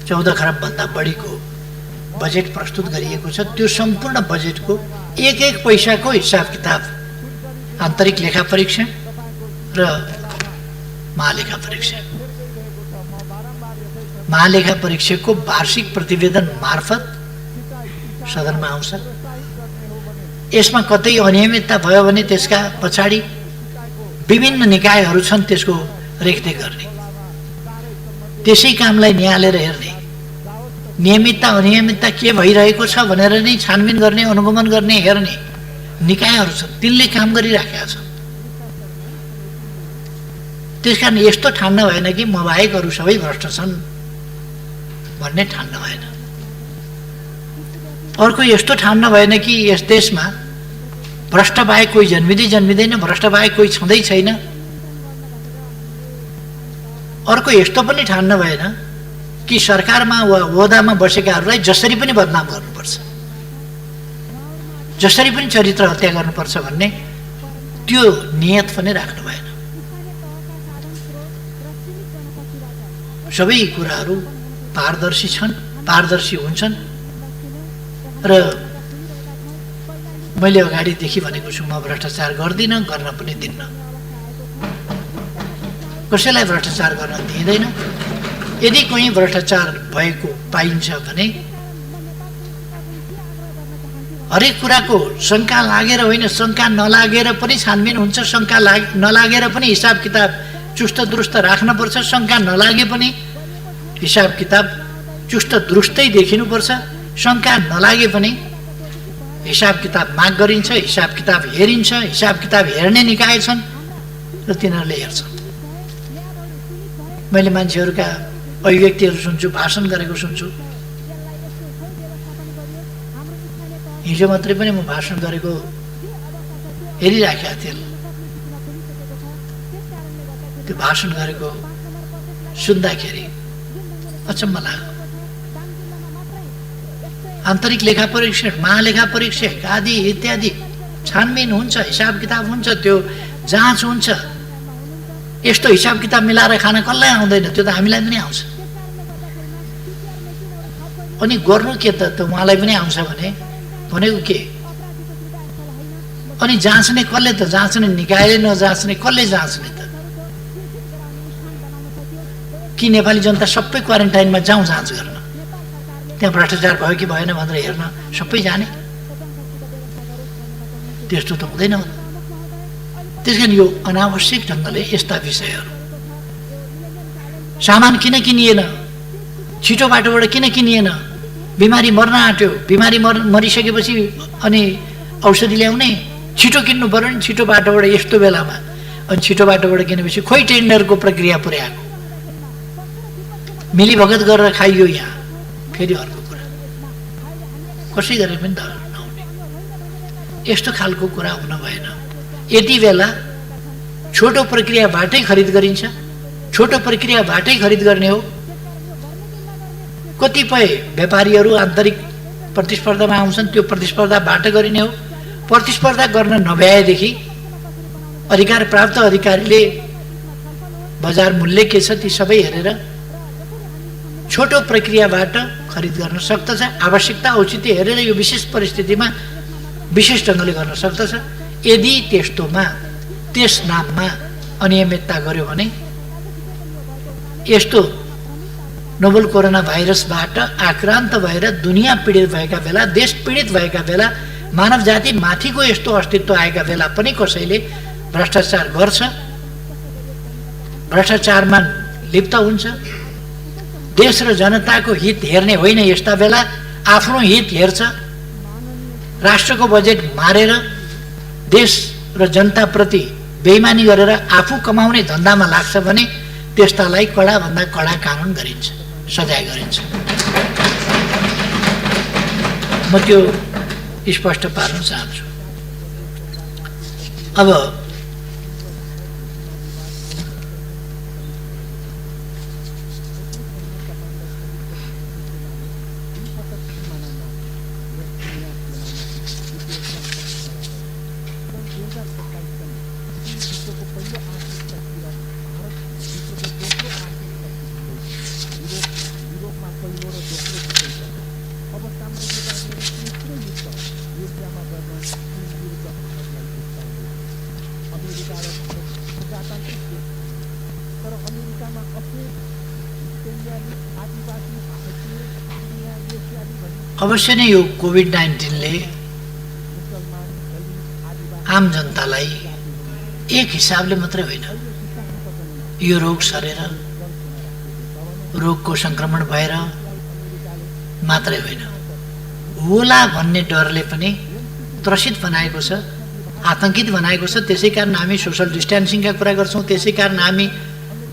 14 खरबभन्दा बढीको बजेट प्रस्तुत गरिएको छ, त्यो सम्पूर्ण बजेटको एक एक पैसाको हिसाब किताब आन्तरिक लेखा परीक्षण र महालेखा परीक्षण, महालेखा परीक्षकको वार्षिक प्रतिवेदन मार्फत सदनमा आउँछ। यसमा कतै अनियमितता भयो भने त्यसका पछाडि विभिन्न निकायहरू छन् त्यसको रेखदेख गर्ने, त्यसै कामलाई निहालेर हेर्ने, नियमितता अनियमितता के भइरहेको छ भनेर नै छानबिन गर्ने, अनुगमन गर्ने, हेर्ने निकायहरू छन्। तिनले काम गरिराखेका छन्। त्यसकारण यस्तो ठान्न भएन कि म बाहेक अरू सबै भ्रष्ट छन् भन्ने ठान्न भएन। अर्को यस्तो ठान्न भएन कि यस देशमा भ्रष्ट बाहेक कोही जन्मिँदैन, भ्रष्ट बाहेक कोही छँदै छैन। अर्को यस्तो पनि ठान्न भएन कि सरकारमा वा ओहदामा बसेकाहरूलाई जसरी पनि बदनाम गर्नुपर्छ, जसरी पनि चरित्र हत्या गर्नुपर्छ भन्ने त्यो नियत पनि राख्नु भएन। सबै कुराहरू पारदर्शी छन्, पारदर्शी हुन्छन्। र मैले अगाडिदेखि भनेको छु, म भ्रष्टाचार गर्दिनँ, गर्न पनि दिन्न। कसैलाई भ्रष्टाचार गर्न दिँदैन। यदि कोही भ्रष्टाचार भएको पाइन्छ भने हरेक कुराको शङ्का लागेर होइन, शङ्का नलागेर पनि छानबिन हुन्छ, शङ्का नलागेर पनि हिसाब किताब चुस्त दुरुस्त राख्नुपर्छ, शङ्का नलागे पनि हिसाब किताब चुस्त दुरुस्तै देखिनुपर्छ, शङ्का नलागे पनि हिसाब किताब माग गरिन्छ, हिसाब किताब हेरिन्छ। हिसाब किताब हेर्ने निकाय छन् र तिनीहरूले हेर्छन्। मैले मान्छेहरूका अभिव्यक्तिहरू सुन्छु, भाषण गरेको सुन्छु। हिजो मात्रै पनि म भाषण गरेको हेरिराखेका थिएँ। त्यो भाषण गरेको सुन्दाखेरि अचम्म लाग्यो। आन्तरिक लेखा परीक्षण, महालेखा परीक्षक आदि इत्यादि छानबिन हुन्छ, हिसाब किताब हुन्छ, त्यो जाँच हुन्छ। यस्तो हिसाब किताब मिलाएर खान कसलाई आउँदैन? त्यो त हामीलाई पनि आउँछ। अनि गर्नु के त उहाँलाई पनि आउँछ भने भनेको के? अनि जाँच्ने कसले त? जाँच्ने निकायले नजाँच्ने कसले जाँच्ने त? कि नेपाली जनता सबै क्वारेन्टाइनमा जाउँ जाँच गर्न, त्यहाँ भ्रष्टाचार भयो कि भएन भनेर हेर्न सबै जाने? त्यस्तो त हुँदैन। त्यस कारण यो अनावश्यक ढङ्गले यस्ता विषयहरू, सामान किन किनिएन, छिटो बाटोबाट किन किनिएन, बिमारी मर्न आँट्यो, बिमारी मरिसकेपछि अनि औषधि ल्याउने, छिटो किन्नु पर्यो नि छिटो बाटोबाट यस्तो बेलामा। अनि छिटो बाटोबाट किनेपछि खोइ टेन्डरको प्रक्रिया पुर्याएको, मिलीभगत गरेर खाइयो। यहाँ फेरि अर्को कुरा, कसै गरे पनि त नहुने यस्तो खालको कुरा हुन भएन। यति बेला छोटो प्रक्रियाबाटै खरिद गरिन्छ, छोटो प्रक्रियाबाटै खरिद गर्ने हो। कतिपय व्यापारीहरू आन्तरिक प्रतिस्पर्धामा आउँछन्, त्यो प्रतिस्पर्धाबाट गरिने हो। प्रतिस्पर्धा गर्न नभ्याएदेखि अधिकार प्राप्त अधिकारीले बजार मूल्य के छ ती सबै हेरेर छोटो प्रक्रियाबाट खरिद गर्न सक्दछ। आवश्यकता औचित्य हेरेर यो विशेष परिस्थितिमा विशेष ढङ्गले गर्न सक्दछ। यदि त्यस्तोमा त्यस नाममा अनियमितता गर्यो भने यस्तो नोभल कोरोना भाइरसबाट आक्रान्त भएर दुनियाँ पीडित भएका बेला, देश पीडित भएका बेला, मानव जाति माथिको यस्तो अस्तित्व आएका बेला पनि कसैले भ्रष्टाचार गर्छ, भ्रष्टाचारमा लिप्त हुन्छ। देश र जनताको हित हेर्ने होइन, यस्ता बेला आफ्नो हित हेर्छ। राष्ट्रको बजेट मारेर देश र जनताप्रति बेइमानी गरेर आफू कमाउने धन्दामा लाग्छ भने त्यस्तालाई कडाभन्दा कडा कानुन गरिन्छ, सजाय गरिन्छ। म त्यो स्पष्ट पार्न चाहन्छु। अब अवश्य नै यो कोभिड-19ले आम जनतालाई एक हिसाबले मात्रै होइन, यो रोग सरेर रोगको संक्रमण भएर मात्रै होइन, होला भन्ने डरले पनि त्रसित बनाएको छ, आतंकित बनाएको छ। त्यसै कारण हामी सोशल डिस्टेन्सिङका कुरा गर्छौँ, त्यसै कारण हामी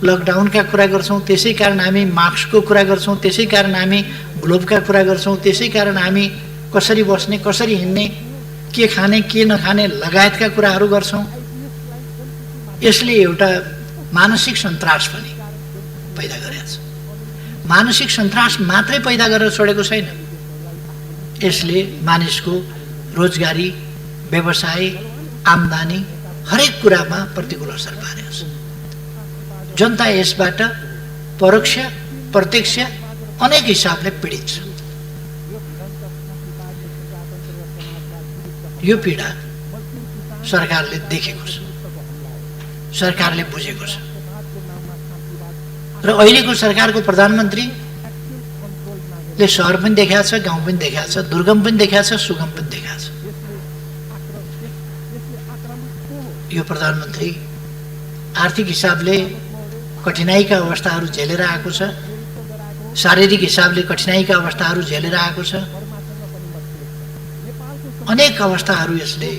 लकडाउनका कुरा गर्छौँ, त्यसै कारण हामी मास्कको कुरा गर्छौँ, त्यसै कारण हामी ग्लोभका कुरा गर्छौँ, त्यसै कारण हामी कसरी बस्ने, कसरी हिँड्ने, के खाने के नखाने लगायतका कुराहरू गर्छौँ। यसले एउटा मानसिक सन्तास पनि पैदा गरेको छ। मानसिक सन्तास मात्रै पैदा गरेर छोडेको छैन, यसले मानिसको रोजगारी, व्यवसाय, आम्दानी हरेक कुरामा प्रतिकूल असर पारेको छ। जनता यसबाट परोक्ष प्रत्यक्ष अनेक हिसाबले पीडित छ। यो पीडा सरकारले देखेको छ, सरकारले बुझेको छ र अहिलेको सरकारको प्रधानमन्त्रीले सहर पनि देखाएको छ, गाउँ पनि देखाएको छ, दुर्गम पनि देखाएको छ, सुगम पनि देखाएको छ। यो प्रधानमन्त्री आर्थिक हिसाबले कठिनाइका अवस्थाहरू झेलेर आएको छ, शारीरिक हिसाबले कठिनाइका अवस्थाहरू झेलेर आएको छ, अनेक अवस्थाहरू यसले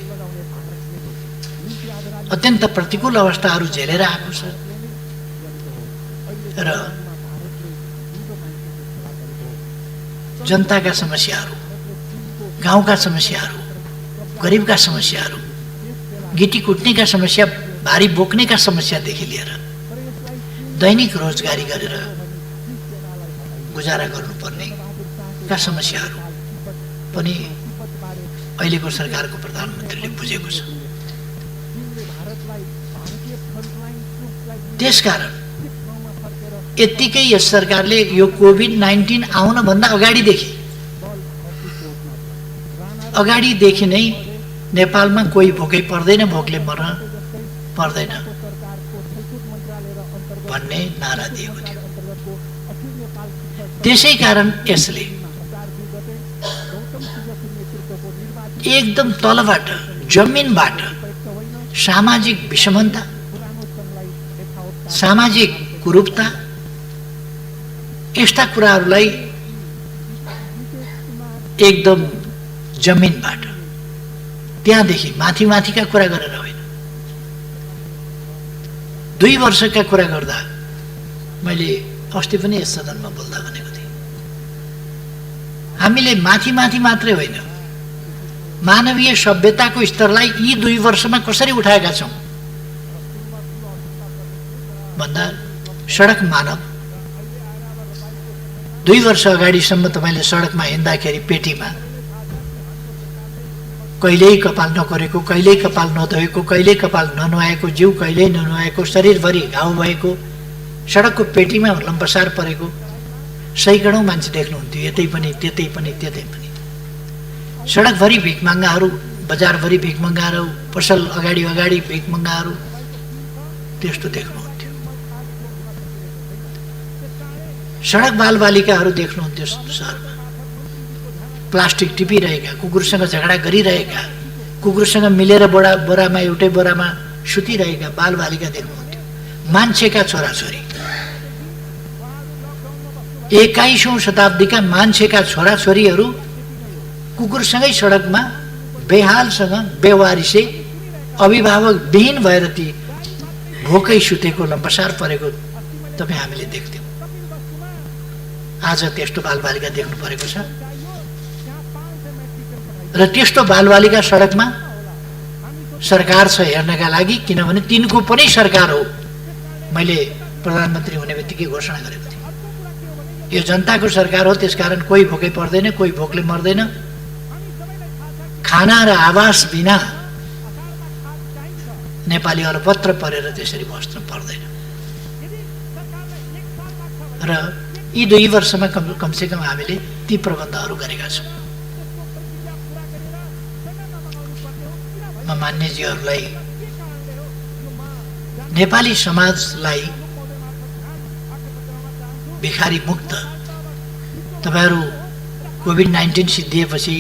अत्यन्त प्रतिकूल अवस्थाहरू झेलेर आएको छ र जनताका समस्याहरू, गाउँका समस्याहरू, गरिबका समस्याहरू, गिटी कुट्नेका समस्या, भारी बोक्नेका समस्यादेखि लिएर दैनिक रोजगारी गरेर गुजारा गर्नुपर्ने का समस्याहरू पनि अहिलेको सरकारको प्रधानमन्त्रीले बुझेको छ। त्यसकारण यत्तिकै यस सरकारले यो कोभिड-19 आउनभन्दा अगाडिदेखि नै नेपालमा कोही भोकै पर्दैन, भोकले मर्न पर्दैन भन्ने नारा दिएको थियो। त्यसै कारण यसले एकदम तलबाट, जमिनबाट सामाजिक विषमता, सामाजिक कुरूपता, यस्ता कुराहरूलाई एकदम जमिनबाट, त्यहाँदेखि माथि माथिका कुरा गरेर होइन, 2 वर्षका कुरा गर्दा मैले अस्ति पनि यस सदनमा बोल्दा भनेको थिएँ, हामीले माथि माथि मात्रै होइन, मानवीय सभ्यताको स्तरलाई यी 2 वर्षमा कसरी उठाएका छौँ भन्दा सडक मानव 2 वर्ष अगाडिसम्म तपाईँले सडकमा हिँड्दाखेरि पेटीमा कहिल्यै कपाल नकोरेको, कहिल्यै कपाल नधोएको, कहिल्यै कपाल ननुहाएको, जिउ कहिल्यै ननुहाएको, शरीरभरि घाउ भएको, सडकको पेटीमा लम्पसार परेको सैकडौँ मान्छे देख्नुहुन्थ्यो, यतै पनि त्यतै पनि त्यतै पनि। सडकभरि भिखमङ्गाहरू, बजारभरि भिखमङ्गाहरू, पसल अगाडि अगाडि भिखमङ्गाहरू, त्यस्तो देख्नुहुन्थ्यो। सडक बालबालिकाहरू देख्नुहुन्थ्यो सहरमा, प्लास्टिक टिपिरहेका, कुकुरसँग झगडा गरिरहेका, कुकुरसँग मिलेर बोरामा एउटै बोरामा सुतिरहेका बालबालिका देख्नुहुन्थ्यो। मान्छेका छोराछोरी, 21औं शताब्दीका मान्छेका छोराछोरीहरू कुकुरसँगै सडकमा बेहालसँग बेवारिसे अभिभावक विहीन भएर ती भोकै सुतेको लम्पसार परेको तपाईँ हामीले देख्थ्यौँ। आज त्यस्तो बालबालिका देख्नु परेको छ र त्यस्तो बालबालिका सडकमा सरकार छ हेर्नका लागि, किनभने तिनको पनि सरकार हो। मैले प्रधानमन्त्री हुने बित्तिकै घोषणा गरेको थिएँ, यो जनताको सरकार हो, त्यसकारण कोही भोकै पर्दैन, कोही भोकले मर्दैन। खाना र आवास बिना नेपाली अलपत्र परेर त्यसरी बस्नु पर्दैन। र यी 2 वर्षमा कमसेकम हामीले ती प्रबन्धहरू गरेका छौँ। म मान्यजीहरूलाई, नेपाली समाजलाई भिखारी मुक्त, तपाईहरू कोभिड-19 सिद्धिएपछि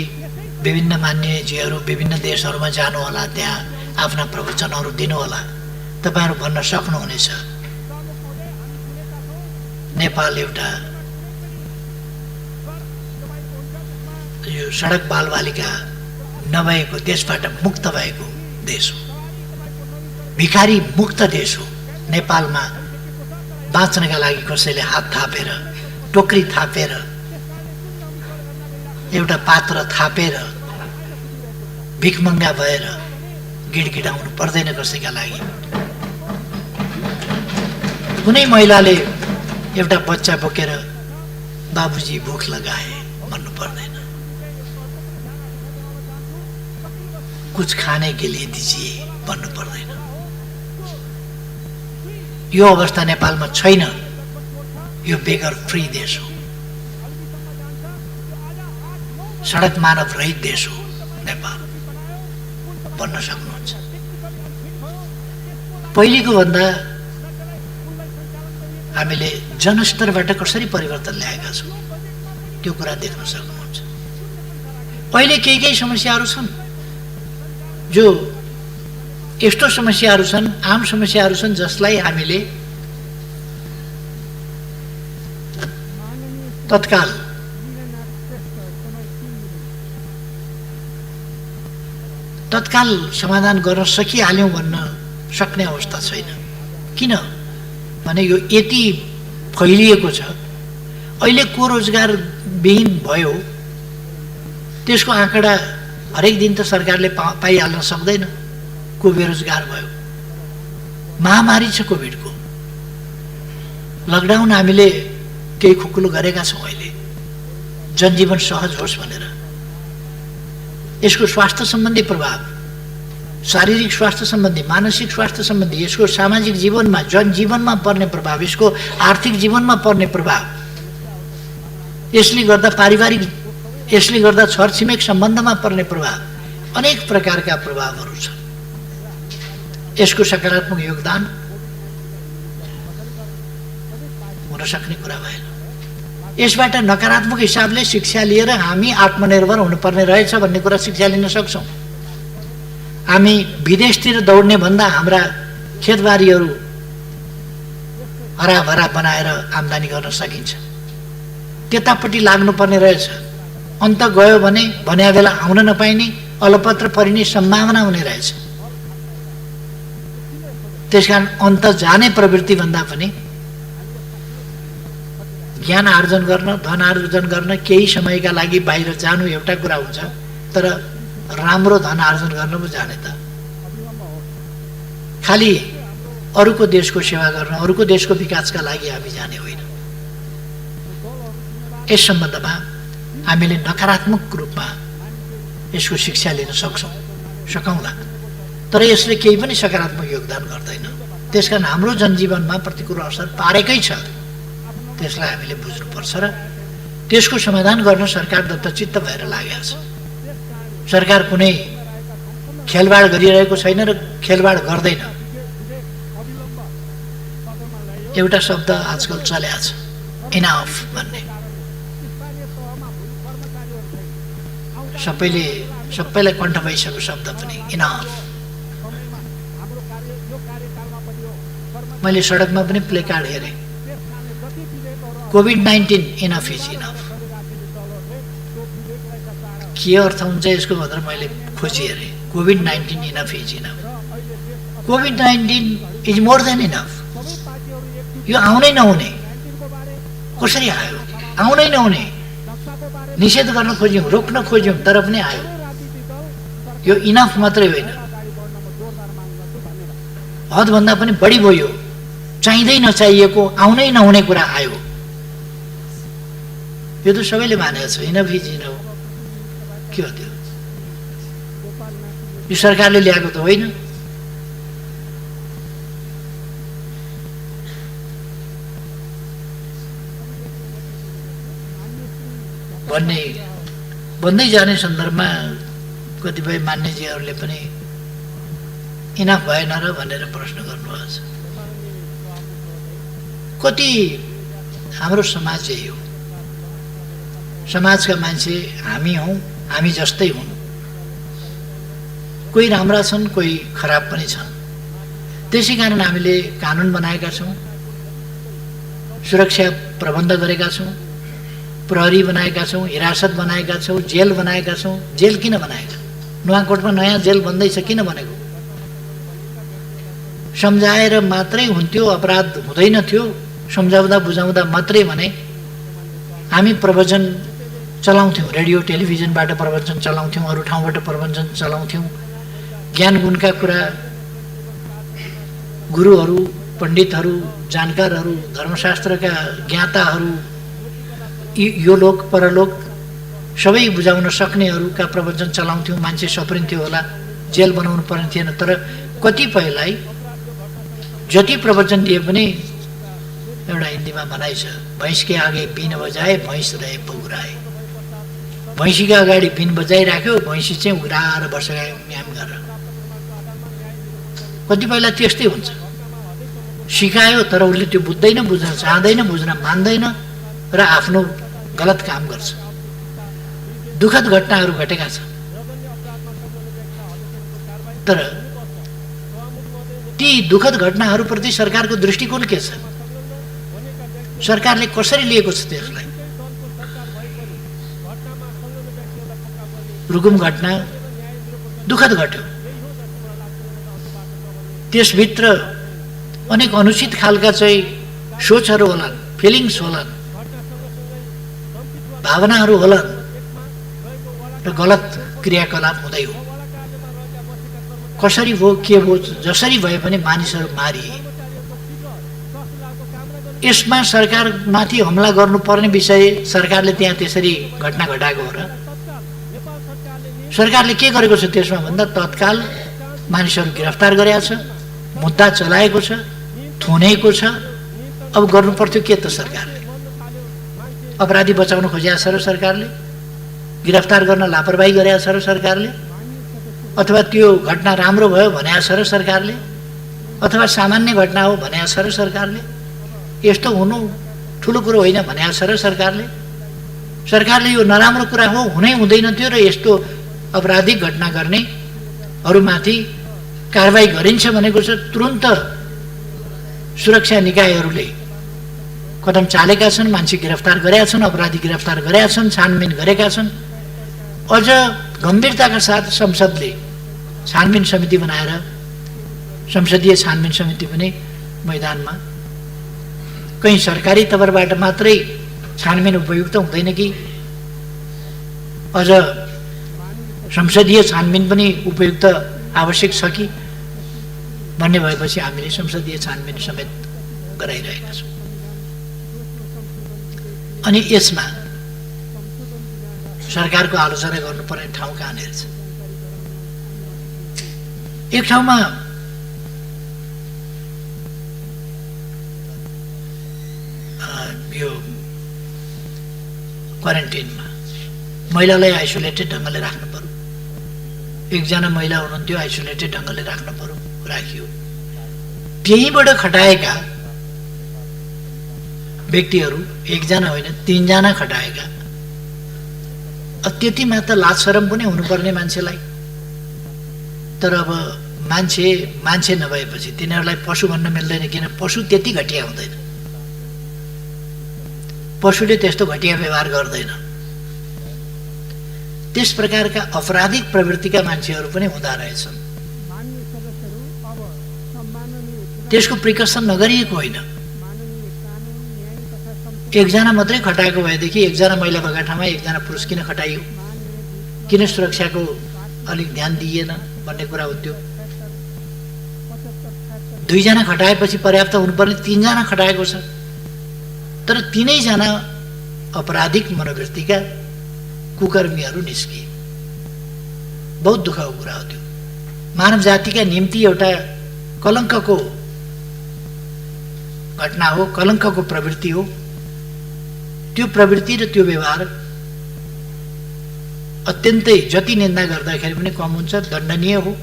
विभिन्न मान्यजीहरू विभिन्न देशहरूमा जानुहोला, त्यहाँ आफ्ना प्रवचनहरू दिनुहोला। तपाईहरू भन्न सक्नुहुनेछ नेपाल एउटा यो सडक बालबालिका नभएको, त्यसबाट मुक्त भएको देश हो, भिखारी मुक्त देश हो। नेपालमा बाँच्नका लागि कसैले हात थापेर, टोकरी थापेर, एउटा पात्र थापेर भिखमङ्गा भएर गिडगिडाउनु पर्दैन कसैका लागि। कुनै महिलाले एउटा बच्चा बोकेर बाबुजी भोक लगाए भन्नु पर्दैन, कुछ खाने के लिए दीजिए भन्नु पर्दैन। यो अवस्था नेपालमा छैन। यो बेगर फ्री देश हो, सडक मानव रहित देश हो नेपाल, भन्न सक्नुहुन्छ। पहिलेको भन्दा हामीले जनस्तरबाट कसरी परिवर्तन ल्याएका छौँ त्यो कुरा देख्न सक्नुहुन्छ। अहिले केही समस्याहरू छन् जो यस्तो समस्याहरू छन्, आम समस्याहरू छन् जसलाई हामीले तत्काल समाधान गर्न सकिहाल्यौँ भन्न सक्ने अवस्था छैन। किन भने यो यति फैलिएको छ। अहिले को रोजगार विहीन भयो त्यसको आँकडा हरेक दिन त सरकारले पाइहाल्न सक्दैन। को बेरोजगार भयो, महामारी छ कोभिडको, लकडाउन हामीले केही खुकुलो गरेका छौँ। अहिले जनजीवन सहज होस् भनेर यसको स्वास्थ्य सम्बन्धी प्रभाव, शारीरिक स्वास्थ्य सम्बन्धी, मानसिक स्वास्थ्य सम्बन्धी, यसको सामाजिक जीवनमा, जनजीवनमा पर्ने प्रभाव, यसको आर्थिक जीवनमा पर्ने प्रभाव, यसले गर्दा पारिवारिक, यसले गर्दा छरछिमेक सम्बन्धमा पर्ने प्रभाव, अनेक प्रकारका प्रभावहरू छन्। यसको सकारात्मक योगदान हुन सक्ने कुरा भएन। यसबाट नकारात्मक हिसाबले शिक्षा लिएर हामी आत्मनिर्भर हुनुपर्ने रहेछ भन्ने कुरा शिक्षा लिन सक्छौँ। हामी विदेशतिर दौड्ने भन्दा हाम्रा खेतबारीहरू हराभरा बनाएर आम्दानी गर्न सकिन्छ, त्यतापट्टि लाग्नुपर्ने रहेछ। अन्त गयो भने भन्या बेला आउन नपाइने, अलपत्र परिने सम्भावना हुने रहेछ। त्यसकारण अन्त जाने प्रवृत्ति भन्दा पनि ज्ञान आर्जन गर्न, धन आर्जन गर्न केही समयका लागि बाहिर जानु एउटा कुरा हुन्छ, तर राम्रो धन आर्जन गर्न पो जाने त खालि अरूको देशको सेवा गर्न, अरूको देशको विकासका लागि हामी जाने होइन। यस सम्बन्धमा हामीले नकारात्मक रूपमा यसको शिक्षा लिन सकौँला, तर यसले केही पनि सकारात्मक योगदान गर्दैन। त्यसकारण हाम्रो जनजीवनमा प्रतिकूल असर पारेकै छ। त्यसलाई हामीले बुझ्नुपर्छ र त्यसको समाधान गर्न सरकार दत्तचित्त भएर लागेको छ। सरकार कुनै खेलबाड गरिरहेको छैन र खेलबाड गर्दैन। एउटा शब्द आजकल चलेको छ, इनफ भन्ने। सबैलाई कण्ठ भइसकेको शब्द पनि इनफ। मैले सडकमा पनि प्ले कार्ड हेरेँ, कोभिड-19 इनफ इज इनफ। के अर्थ हुन्छ यसको भनेर मैले खोजी हेरेँ। COVID-19 enough is enough. COVID-19 is more than enough. यो आउनै नहुने, कसरी आयो? आउनै नहुने, निषेध गर्न खोज्यौँ, रोक्न खोज्यौँ, तर पनि आयो। यो इनफ मात्रै होइन, हदभन्दा पनि बढी भयो। चाहिँदै नचाहिएको, आउनै नहुने कुरा आयो। यो त सबैले मानेको छ, इनफ इज इनफ। के हो त्यो? यो सरकारले ल्याएको त होइन। भन्दै जाने सन्दर्भमा कतिपय मान्यजीहरूले पनि इनफ भएन र भनेर प्रश्न गर्नुभएको छ। कति हाम्रो समाज यही हो। समाजका मान्छे हामी हौँ, हामी जस्तै हुन्। कोही राम्रा छन्, कोही खराब पनि छन्। त्यसै कारण हामीले कानुन बनाएका छौँ, सुरक्षा प्रबन्ध गरेका छौँ, प्रहरी बनाएका छौँ, हिरासत बनाएका छौँ, जेल बनाएका छौँ। जेल किन बनाएका? नुवाकोटमा नयाँ जेल बन्दैछ, किन बनेको? सम्झाएर मात्रै हुन्थ्यो, अपराध हुँदैन थियो। सम्झाउँदा बुझाउँदा मात्रै भने हामी प्रवचन चलाउँथ्यौँ, रेडियो टेलिभिजनबाट प्रवचन चलाउँथ्यौँ, अरू ठाउँबाट प्रवचन चलाउँथ्यौँ। ज्ञान गुणका कुरा गुरुहरू, पण्डितहरू, जानकारहरू, धर्मशास्त्रका ज्ञाताहरू, यो लोक परलोक सबै बुझाउन सक्नेहरूका प्रवचन चलाउँथ्यौँ। मान्छे सप्रिन्थ्यो होला, जेल बनाउनु पर्ने थिएन। तर कतिपयलाई जति प्रवचन दिए पनि एउटा हिन्दीमा भनाइ छ, भैँसके आगे बिन बजाए भैँस रहे पौराए। भैँसीका अगाडि बिन बजाइराख्यो, भैँसी चाहिँ उघाएर बसेर म्याम गरेर। कतिपयलाई त्यस्तै हुन्छ, सिकायो तर उसले त्यो बुझ्दैन, बुझ्न चाहँदैन, बुझ्न मान्दैन र आफ्नो गलत काम गर्छ। दुःखद घटनाहरू घटेका छन्। तर ती दुःखद घटनाहरूप्रति सरकारको दृष्टिकोण के छ? सरकारले कसरी लिएको छ त्यसलाई? रुकुम घटना दुःखद घट्यो, त्यसभित्र अनेक अनुचित खालका चाहिँ सोचहरू होलान्, फिलिङ्स होलान्, भावनाहरू होलान् र गलत क्रियाकलाप हुँदै हो। कसरी भयो, के भयो, जसरी भए पनि मानिसहरू मारिए। यसमा सरकारमाथि हमला गर्नुपर्ने विषय सरकारले त्यहाँ त्यसरी घटना घटाएको हो र? सरकारले के गरेको छ त्यसमा भन्दा तत्काल मानिसहरू गिरफ्तार गरेको छ, मुद्दा चलाएको छ, थुनेको छ। अब गर्नु पर्थ्यो के त सरकारले? अपराधी बचाउन खोजेको छ र सरकारले? गिरफ्तार गर्न लापरवाही गरेको छ र सरकारले? अथवा त्यो घटना राम्रो भयो भनेको छ र सरकारले? अथवा सामान्य घटना हो भनेको छ र सरकारले? यस्तो हुनु ठुलो कुरो होइन भनेको छ र सरकारले? सरकारले यो नराम्रो कुरा हो, हुनै हुँदैन थियो र यस्तो अपराधिक घटना गर्नेहरूमाथि कारबाही गरिन्छ भनेको छ। तुरुन्त सुरक्षा निकायहरूले कदम चालेका छन्, मान्छे गिरफ्तार गरेका छन्, अपराधी गिरफ्तार गरेका छन्, छानबिन गरेका छन्। अझ गम्भीरताका साथ संसदले छानबिन समिति बनाएर, संसदीय छानबिन समिति पनि मैदानमा, कहीँ सरकारी तवरबाट मात्रै छानबिन उपयुक्त हुँदैन कि अझ संसदीय छानबिन पनि उपयुक्त आवश्यक छ कि भन्ने भएपछि हामीले संसदीय छानबिन समेत गराइरहेका छौँ। अनि यसमा सरकारको आलोचना गर्नुपर्ने ठाउँ कहाँनिर छ? एक ठाउँमा यो क्वारेन्टिनमा महिलालाई आइसोलेटेड ढङ्गले राख्नु पर्यो। एकजना महिला हुनुहुन्थ्यो, आइसोलेटेड ढङ्गले राख्नु पर्यो, राखियो। त्यहीँबाट खटाएका व्यक्तिहरू एकजना होइन 3 जना खटाएका। त्यतिमा त लाज शरम पनि हुनुपर्ने मान्छेलाई। तर अब मान्छे नभएपछि तिनीहरूलाई पशु भन्न मिल्दैन, किन पशु त्यति घटिया हुँदैन, पशुले त्यस्तो घटिया व्यवहार गर्दैन। त्यस प्रकारका अपराधिक प्रवृत्तिका मान्छेहरू पनि हुँदा रहेछन्। त्यसको प्रिकसन नगरिएको होइन। एकजना मात्रै खटाएको भएदेखि एकजना महिला भएका ठाउँमा एकजना पुरुष किन खटाइयो, किन सुरक्षाको अलिक ध्यान दिइएन भन्ने कुरा हुन्थ्यो। 2 जना खटाएपछि पर्याप्त हुनुपर्ने 3 जना खटाएको छ, तर 3 जना अपराधिक मनोवृत्तिका कुकर्मीहरू निस्किए। बहुत दुःखको कुरा हो त्यो। मानव जातिका निम्ति एउटा कलङ्कको घटना हो, कलङ्कको प्रवृत्ति हो। त्यो प्रवृत्ति र त्यो व्यवहार अत्यन्तै जति निन्दा गर्दाखेरि पनि कम हुन्छ, दण्डनीय हो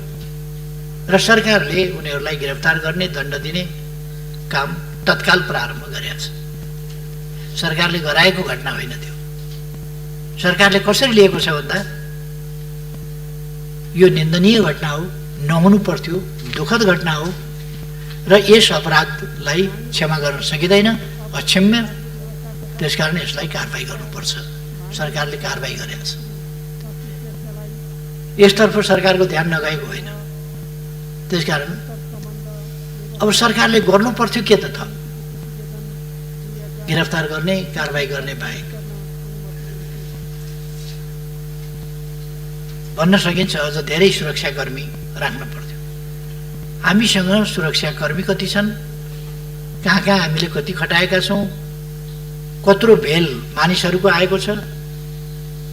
र सरकारले उनीहरूलाई गिरफ्तार गर्ने, दण्ड दिने काम तत्काल प्रारम्भ गरेको छ। सरकारले गराएको घटना होइन त्यो। सरकारले कसरी लिएको छ भन्दा यो निन्दनीय घटना हो, नहुनु पर्थ्यो, दुःखद घटना हो र यस अपराधलाई क्षमा गर्न सकिँदैन, अक्षम्य। त्यसकारण यसलाई कारबाही गर्नुपर्छ। सरकारले कारबाही गरेको छ। यसतर्फ सरकारको ध्यान नगएको होइन। त्यसकारण अब सरकारले गर्नु पर्थ्यो के त थप, गिरफ्तार गर्ने, कारबाही गर्ने बाहेक। भन्न सकिन्छ अझ धेरै सुरक्षाकर्मी राख्न पर्थ्यो। हामीसँग सुरक्षाकर्मी कति छन्, कहाँ कहाँ हामीले कति खटाएका छौँ, कत्रो भेल मानिसहरूको आएको छ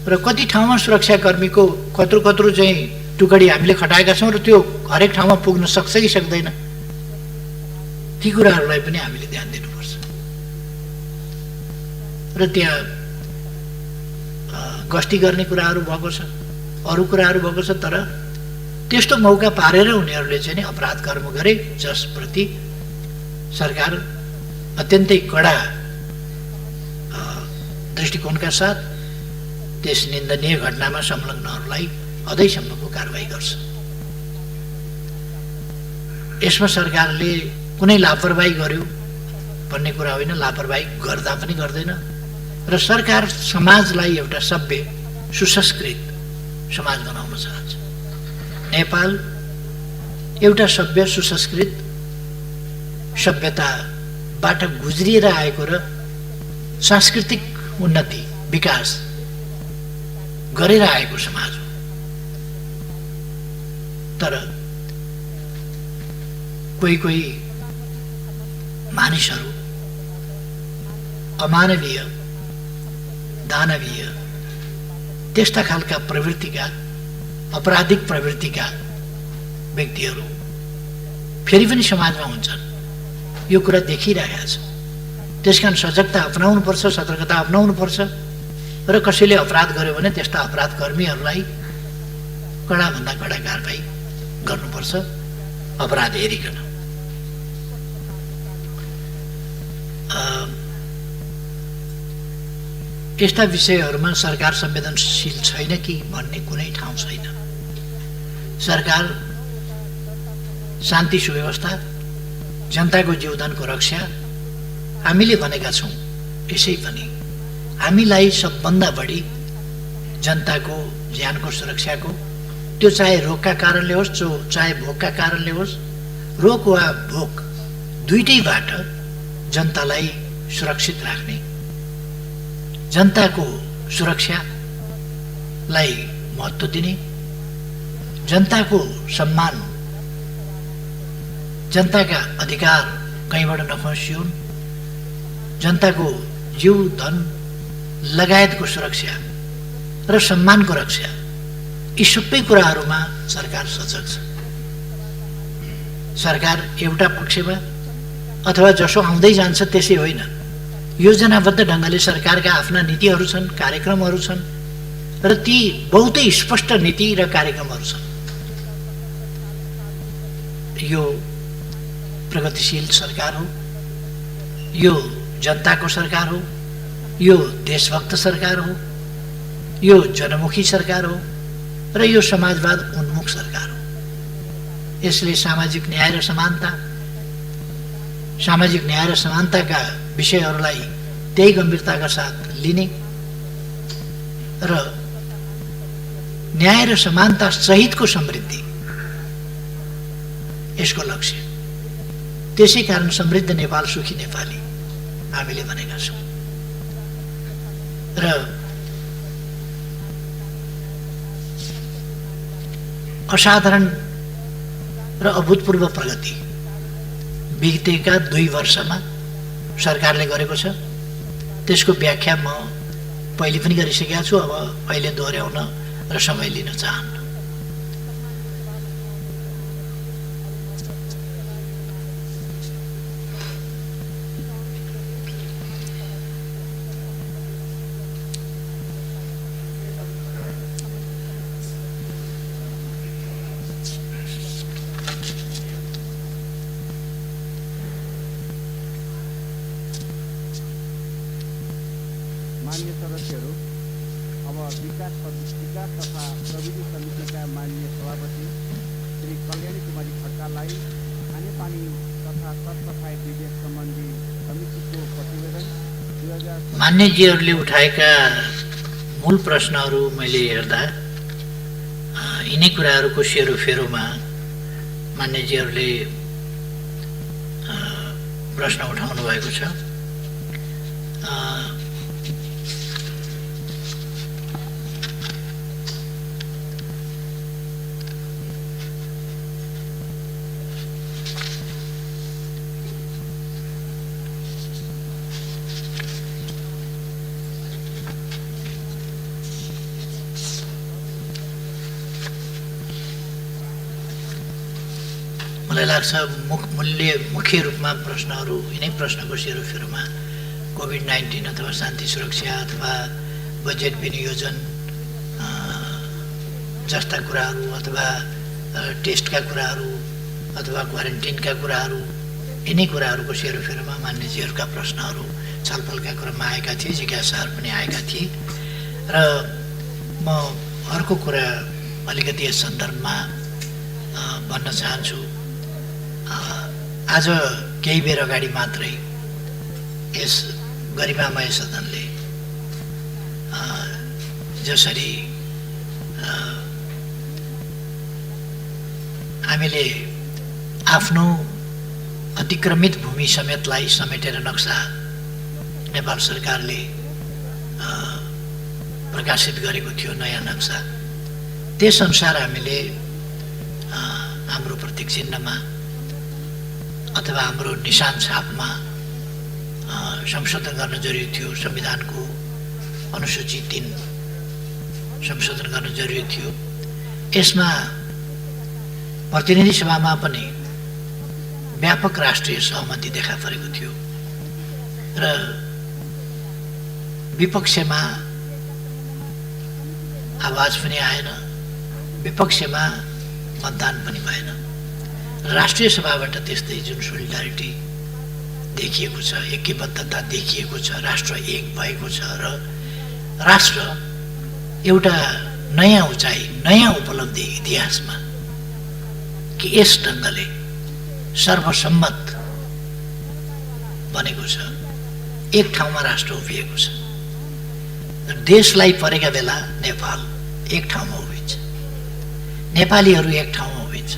र कति ठाउँमा सुरक्षाकर्मीको कत्रो चाहिँ टुकडी हामीले खटाएका छौँ र त्यो हरेक ठाउँमा पुग्न सक्छ कि सक्दैन, ती कुराहरूलाई पनि हामीले ध्यान दिनुपर्छ। र त्यहाँ गस्ती गर्ने कुराहरू भएको छ, अरू कुराहरू भएको छ, तर त्यस्तो मौका पारेर उनीहरूले चाहिँ अपराध कर्म गरे जसप्रति सरकार अत्यन्तै कडा दृष्टिकोणका साथ त्यस निन्दनीय घटनामा संलग्नहरूलाई अझैसम्मको कारबाही गर्छ। यसमा सरकारले कुनै लापरवाही गर्यो भन्ने कुरा होइन, लापरवाही गर्दा पनि गर्दैन र सरकार समाजलाई एउटा सभ्य सुसंस्कृत समाज बनाउन चाहन्छ। नेपाल एउटा सभ्य सुसंस्कृत सभ्यताबाट गुज्रिएर आएको र सांस्कृतिक उन्नति विकास गरेर आएको समाज हो। तर कोही कोही मानिसहरू अमानवीय, दानवीय, त्यस्ता खालका प्रवृत्तिका, अपराधिक प्रवृत्तिका व्यक्तिहरू फेरि पनि समाजमा हुन्छन्। यो कुरा देखिरहेको छ। त्यसकारण सजगता अपनाउनुपर्छ, सतर्कता अपनाउनुपर्छ र कसैले अपराध गर्यो भने त्यस्ता अपराध कर्मीहरूलाई कडाभन्दा कडा कारबाही गर्नुपर्छ, अपराध हेरिकन। यस्ता विषयहरूमा सरकार संवेदनशील छैन कि भन्ने कुनै ठाउँ छैन। सरकार शान्ति सुव्यवस्था, जनताको जीवदानको रक्षा हामीले भनेका छौँ। यसै पनि हामीलाई सबभन्दा बढी जनताको ज्यानको सुरक्षाको, त्यो चाहे रोगका कारणले होस्, चाहे भोकका कारणले होस्, रोग वा भोक दुईटैबाट जनतालाई सुरक्षित राख्ने, जनताको सुरक्षालाई महत्त्व दिने, जनताको सम्मान, जनताका अधिकार कहीँबाट नखसिउन्, जनताको जीव धन लगायतको सुरक्षा र सम्मानको रक्षा, यी सबै कुराहरूमा सरकार सजग छ। सरकार एउटा पक्षमा अथवा जसो आउँदै जान्छ त्यसै होइन, योजनाबद्ध ढङ्गले सरकारका आफ्ना नीतिहरू छन्, कार्यक्रमहरू छन् र ती बहुतै स्पष्ट नीति र कार्यक्रमहरू छन्। यो प्रगतिशील सरकार हो, यो जनताको सरकार हो, यो देशभक्त सरकार हो, यो जनमुखी सरकार हो र यो समाजवाद उन्मुख सरकार हो। यसले सामाजिक न्याय र समानताका विषयहरूलाई त्यही गम्भीरताका साथ लिने र न्याय र समानता सहितको समृद्धि यसको लक्ष्य। त्यसै कारण समृद्ध नेपाल सुखी नेपाली हामीले भनेका छौँ। र असाधारण र अभूतपूर्व प्रगति बितेका 2 वर्षमा सरकारले गरेको छ। त्यसको व्याख्या म पहिले पनि गरिसकेका छु, अब अहिले दोहोऱ्याउन र समय लिन चाहन्न। मान्य सदस्यहरू, अब विकास तथा प्रविधि समितिका माननीय सभापति श्री कल्याणी कुमारी खड्कालाई खानेपानी तथा सरसफाई विधेयक सम्बन्धी समितिको प्रतिवेदन 2000। मान्यजीहरूले उठाएका मूल प्रश्नहरू मैले हेर्दा यिनै कुराहरूको सेरोफेरोमा मान्यजीहरूले प्रश्न उठाउनु भएको छ। मलाई लाग्छ मुख्य रूपमा प्रश्नहरू यिनै प्रश्नको सेरोफेरोमा कोभिड-19 अथवा शान्ति सुरक्षा अथवा बजेट विनियोजन जस्ता कुराहरू अथवा टेस्टका कुराहरू अथवा क्वारेन्टिनका कुराहरू यिनै कुराहरूको सेरोफेरोमा मान्यजीहरूका प्रश्नहरू छलफलका क्रममा आएका थिए, जिज्ञासाहरू पनि आएका थिए। र म अर्को कुरा अलिकति यस सन्दर्भमा भन्न चाहन्छु। आज केही बेर अगाडि मात्रै यस गरिमामय सदनले जसरी हामीले आफ्नो अतिक्रमित भूमि समेतलाई समेटेर नक्सा नेपाल सरकारले प्रकाशित गरेको थियो, नयाँ नक्सा, त्यसअनुसार हामीले हाम्रो प्रतीक चिन्हमा अथवा हाम्रो निशान छापमा संशोधन गर्न जरुरी थियो। संविधानको अनुसूची 3 संशोधन गर्न जरुरी थियो। यसमा प्रतिनिधि सभामा पनि व्यापक राष्ट्रिय सहमति देखा परेको थियो र विपक्षमा आवाज पनि आएन, विपक्षमा मतदान पनि भएन। राष्ट्रिय सभाबाट त्यस्तै जुन सोलिडारिटी देखिएको छ, ऐक्यबद्धता देखिएको छ, राष्ट्र एक भएको छ र राष्ट्र एउटा नयाँ उचाइ, नयाँ उपलब्धि इतिहासमा कि यस ढङ्गले सर्वसम्मत बनेको छ, एक ठाउँमा राष्ट्र उभिएको छ। देशलाई परेका बेला नेपाल एक ठाउँमा उभिन्छ, नेपालीहरू एक ठाउँमा उभिन्छ,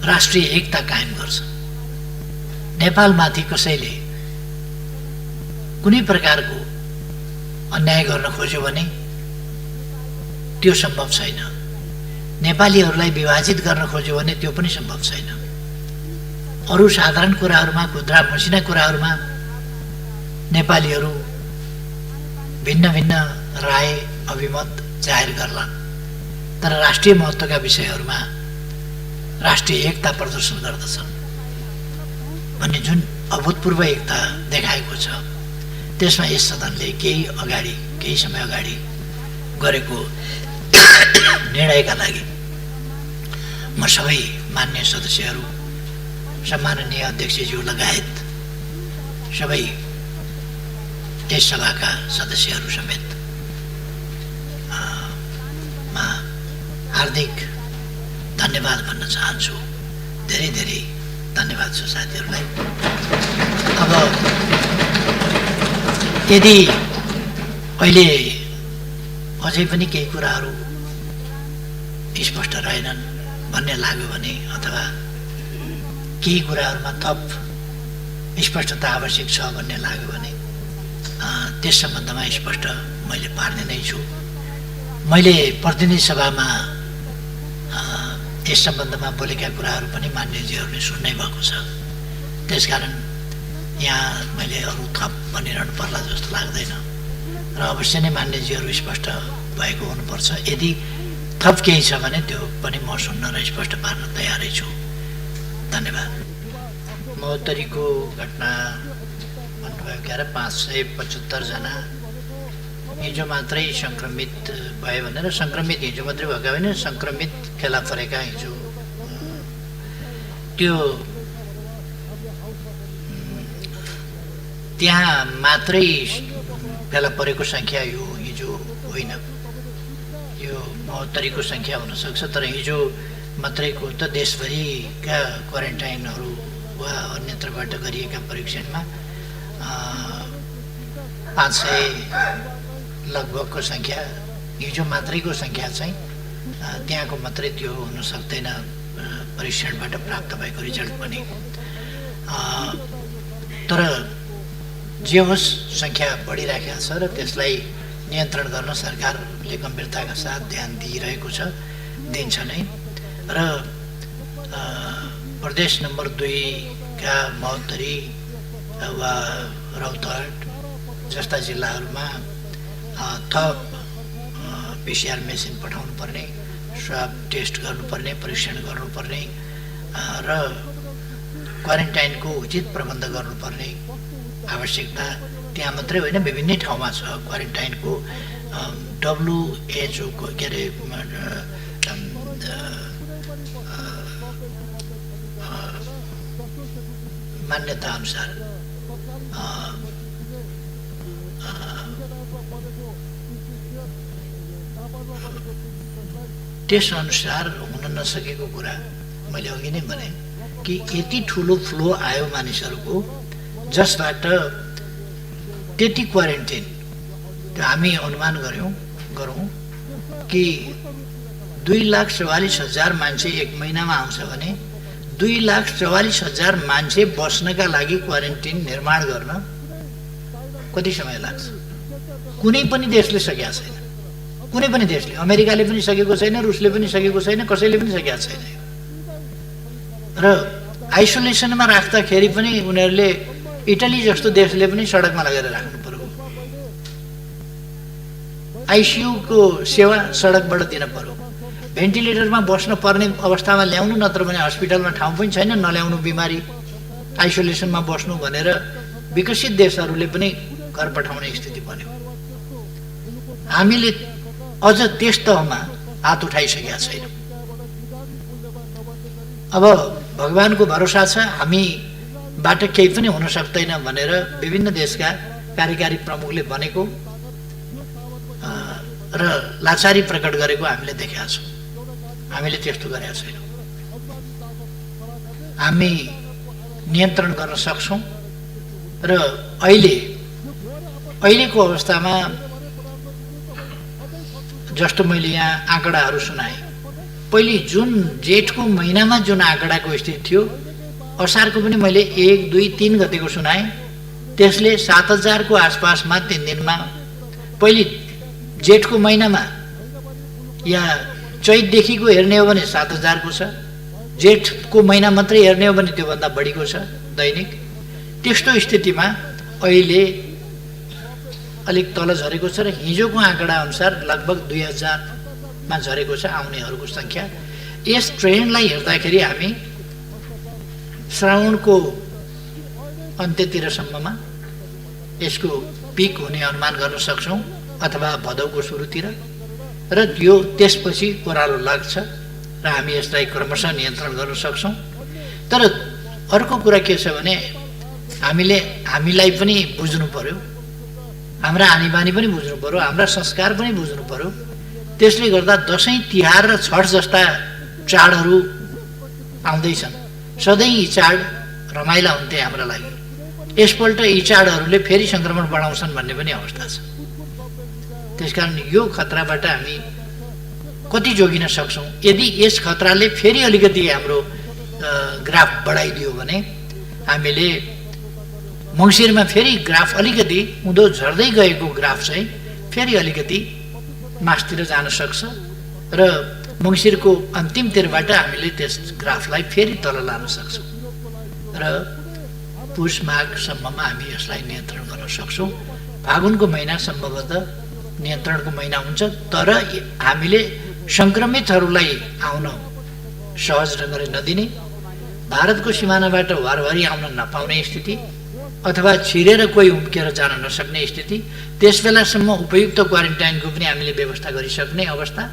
राष्ट्रिय एकता कायम गर्छ। नेपालमाथि कसैले कुनै प्रकारको अन्याय गर्न खोज्यो भने त्यो सम्भव छैन। नेपालीहरूलाई विभाजित गर्न खोज्यो भने त्यो पनि सम्भव छैन। अरू साधारण कुराहरूमा, खुद्रा मसिना कुराहरूमा नेपालीहरू भिन्न भिन्न राय अभिमत जाहेर गर्लान्, तर राष्ट्रिय महत्त्वका विषयहरूमा राष्ट्रिय एकता प्रदर्शन गर्दछन् भन्ने जुन अभूतपूर्व एकता देखाएको छ, त्यसमा यस सदनले केही समय अगाडि गरेको निर्णयका लागि म सबै मान्य सदस्यहरू, सम्माननीय अध्यक्षज्यू लगायत सबै यस सभाका सदस्यहरू समेत म हार्दिक धन्यवाद भन्न चाहन्छु। धेरै धेरै धन्यवाद छ साथीहरूलाई। अब यदि अहिले अझै पनि केही कुराहरू स्पष्ट रहेनन् भन्ने लाग्यो भने अथवा केही कुराहरूमा थप स्पष्टता आवश्यक छ भन्ने लाग्यो भने त्यस सम्बन्धमा स्पष्ट मैले पार्ने नै छु। मैले प्रतिनिधि सभामा यस सम्बन्धमा बोलेका कुराहरू पनि मान्यजीहरूले सुन्नै भएको छ। त्यसकारण यहाँ मैले अरू थप भनिरहनु पर्ला जस्तो लाग्दैन र अवश्य नै मान्यजीहरू स्पष्ट भएको हुनुपर्छ। यदि थप केही छ भने त्यो पनि म सुन्न र स्पष्ट पार्न तयारै छु। धन्यवाद। महोत्तरीको घटना भन्नुभयो क्या 575 जना हिजो मात्रै सङ्क्रमित भयो भनेर। सङ्क्रमित हिजो मात्रै भएका होइन, सङ्क्रमित फेला परेका हिजो त्यो त्यहाँ मात्रै फेला परेको सङ्ख्या यो हिजो होइन, यो महोत्तरीको सङ्ख्या हुनसक्छ। तर हिजो मात्रैको त देशभरिका क्वारेन्टाइनहरू वा अन्यत्रबाट गरिएका परीक्षणमा 500 लगभगको सङ्ख्या हिजो मात्रैको सङ्ख्या चाहिँ त्यहाँको मात्रै त्यो हुन सक्दैन, परीक्षणबाट प्राप्त भएको रिजल्ट पनि। तर जे होस् सङ्ख्या बढिराखेको छ र त्यसलाई नियन्त्रण गर्न सरकारले गम्भीरताका साथ ध्यान दिइरहेको छ, दिन्छ नै। र प्रदेश नम्बर 2 का महोत्तरी वा रौतहट जस्ता जिल्लाहरूमा थप पिसिआर मेसिन पठाउनु पर्ने, स्वाब टेस्ट गर्नुपर्ने, परीक्षण गर्नुपर्ने र क्वारेन्टाइनको उचित प्रबन्ध गर्नुपर्ने आवश्यकता त्यहाँ मात्रै होइन, विभिन्न ठाउँमा छ। क्वारेन्टाइनको WHO को के अरे मान्यता अनुसार त्यस अनुसार हुन नसकेको कुरा मैले अघि नै भने कि यति ठुलो फ्लो आयो मानिसहरूको, जसबाट त्यति क्वारेन्टाइन हामी अनुमान गरौँ कि 2,44,000 मान्छे एक महिनामा आउँछ भने 2,44,000 मान्छे बस्नका लागि क्वारेन्टाइन निर्माण गर्न कति समय लाग्छ? कुनै पनि देशले सकेका छैन, कुनै पनि देशले। अमेरिकाले पनि सकेको छैन, रुसले पनि सकेको छैन, कसैले पनि सकेका छैन। र आइसोलेसनमा राख्दाखेरि पनि उनीहरूले इटली जस्तो देशले पनि सडकमा लगेर राख्नु पर्यो, आइसियुको सेवा सडकबाट दिन पर्यो, भेन्टिलेटरमा बस्न पर्ने अवस्थामा ल्याउनु, नत्र भने हस्पिटलमा ठाउँ पनि छैन, नल्याउनु बिमारी, आइसोलेसनमा बस्नु भनेर विकसित देशहरूले पनि घर पठाउने स्थिति बन्यो। हामीले अझ त्यस तहमा हात उठाइसकेका छैनौँ। अब भगवानको भरोसा छ, हामीबाट केही पनि हुन सक्दैन भनेर विभिन्न देशका कार्यकारी प्रमुखले भनेको र लाचारी प्रकट गरेको हामीले देखेका छौँ। हामीले त्यस्तो गरेका छैनौँ। हामी नियन्त्रण गर्न सक्छौँ र अहिलेको अवस्थामा जस्तो मैले यहाँ आँकडाहरू सुनाएँ, पहिले जुन जेठको महिनामा जुन आँकडाको स्थिति थियो, असारको पनि मैले 1, 2, 3 गतेको सुनाएँ, त्यसले 7,000 को आसपासमा 3 दिनमा, पहिले जेठको महिनामा या चैतदेखिको हेर्ने हो भने 7,000 को छ, जेठको महिना मात्रै हेर्ने हो भने त्योभन्दा बढीको छ दैनिक। त्यस्तो स्थितिमा अहिले अलिक तल झरेको छ र हिजोको आँकडा अनुसार लगभग 2,000 मा झरेको छ आउनेहरूको सङ्ख्या। यस ट्रेन्डलाई हेर्दाखेरि हामी श्रावणको अन्त्यतिरसम्ममा यसको पिक हुने अनुमान गर्न सक्छौँ अथवा भदौको सुरुतिर, र यो त्यसपछि ओह्रालो लाग्छ र हामी यसलाई क्रमशः नियन्त्रण गर्न सक्छौँ। तर अर्को कुरा के छ भने हामीलाई पनि बुझ्नु पर्यो, हाम्रा आनीबानी पनि बुझ्नु पर्यो, हाम्रा संस्कार पनि बुझ्नु पर्यो। त्यसले गर्दा दसैँ, तिहार र छठ जस्ता चाडहरू आउँदैछन्। सधैँ यी चाड रमाइला हुन्थे हाम्रा लागि, यसपल्ट यी चाडहरूले फेरि सङ्क्रमण बढाउँछन् भन्ने पनि अवस्था छ। त्यसकारण यो खतराबाट हामी कति जोगिन सक्छौँ? यदि यस खतराले फेरि अलिकति हाम्रो ग्राफ बढाइदियो भने हामीले मङ्सिरमा फेरि ग्राफ अलिकति उँधो झर्दै गएको ग्राफ चाहिँ फेरि अलिकति मासतिर जान सक्छ र मङ्सिरको अन्तिमतिरबाट हामीले त्यस ग्राफलाई फेरि तल लान सक्छौँ र पुष माघसम्ममा हामी यसलाई नियन्त्रण गर्न सक्छौँ। फागुनको महिना सम्भवतः नियन्त्रणको महिना हुन्छ, तर हामीले सङ्क्रमितहरूलाई आउन सहज ढङ्गले नदिने, भारतको सिमानाबाट वारवारी आउन नपाउने स्थिति अथवा छिरेर कोही उम्किएर जान नसक्ने स्थिति, त्यस बेलासम्म उपयुक्त क्वारेन्टाइनको पनि हामीले व्यवस्था गरिसक्ने अवस्था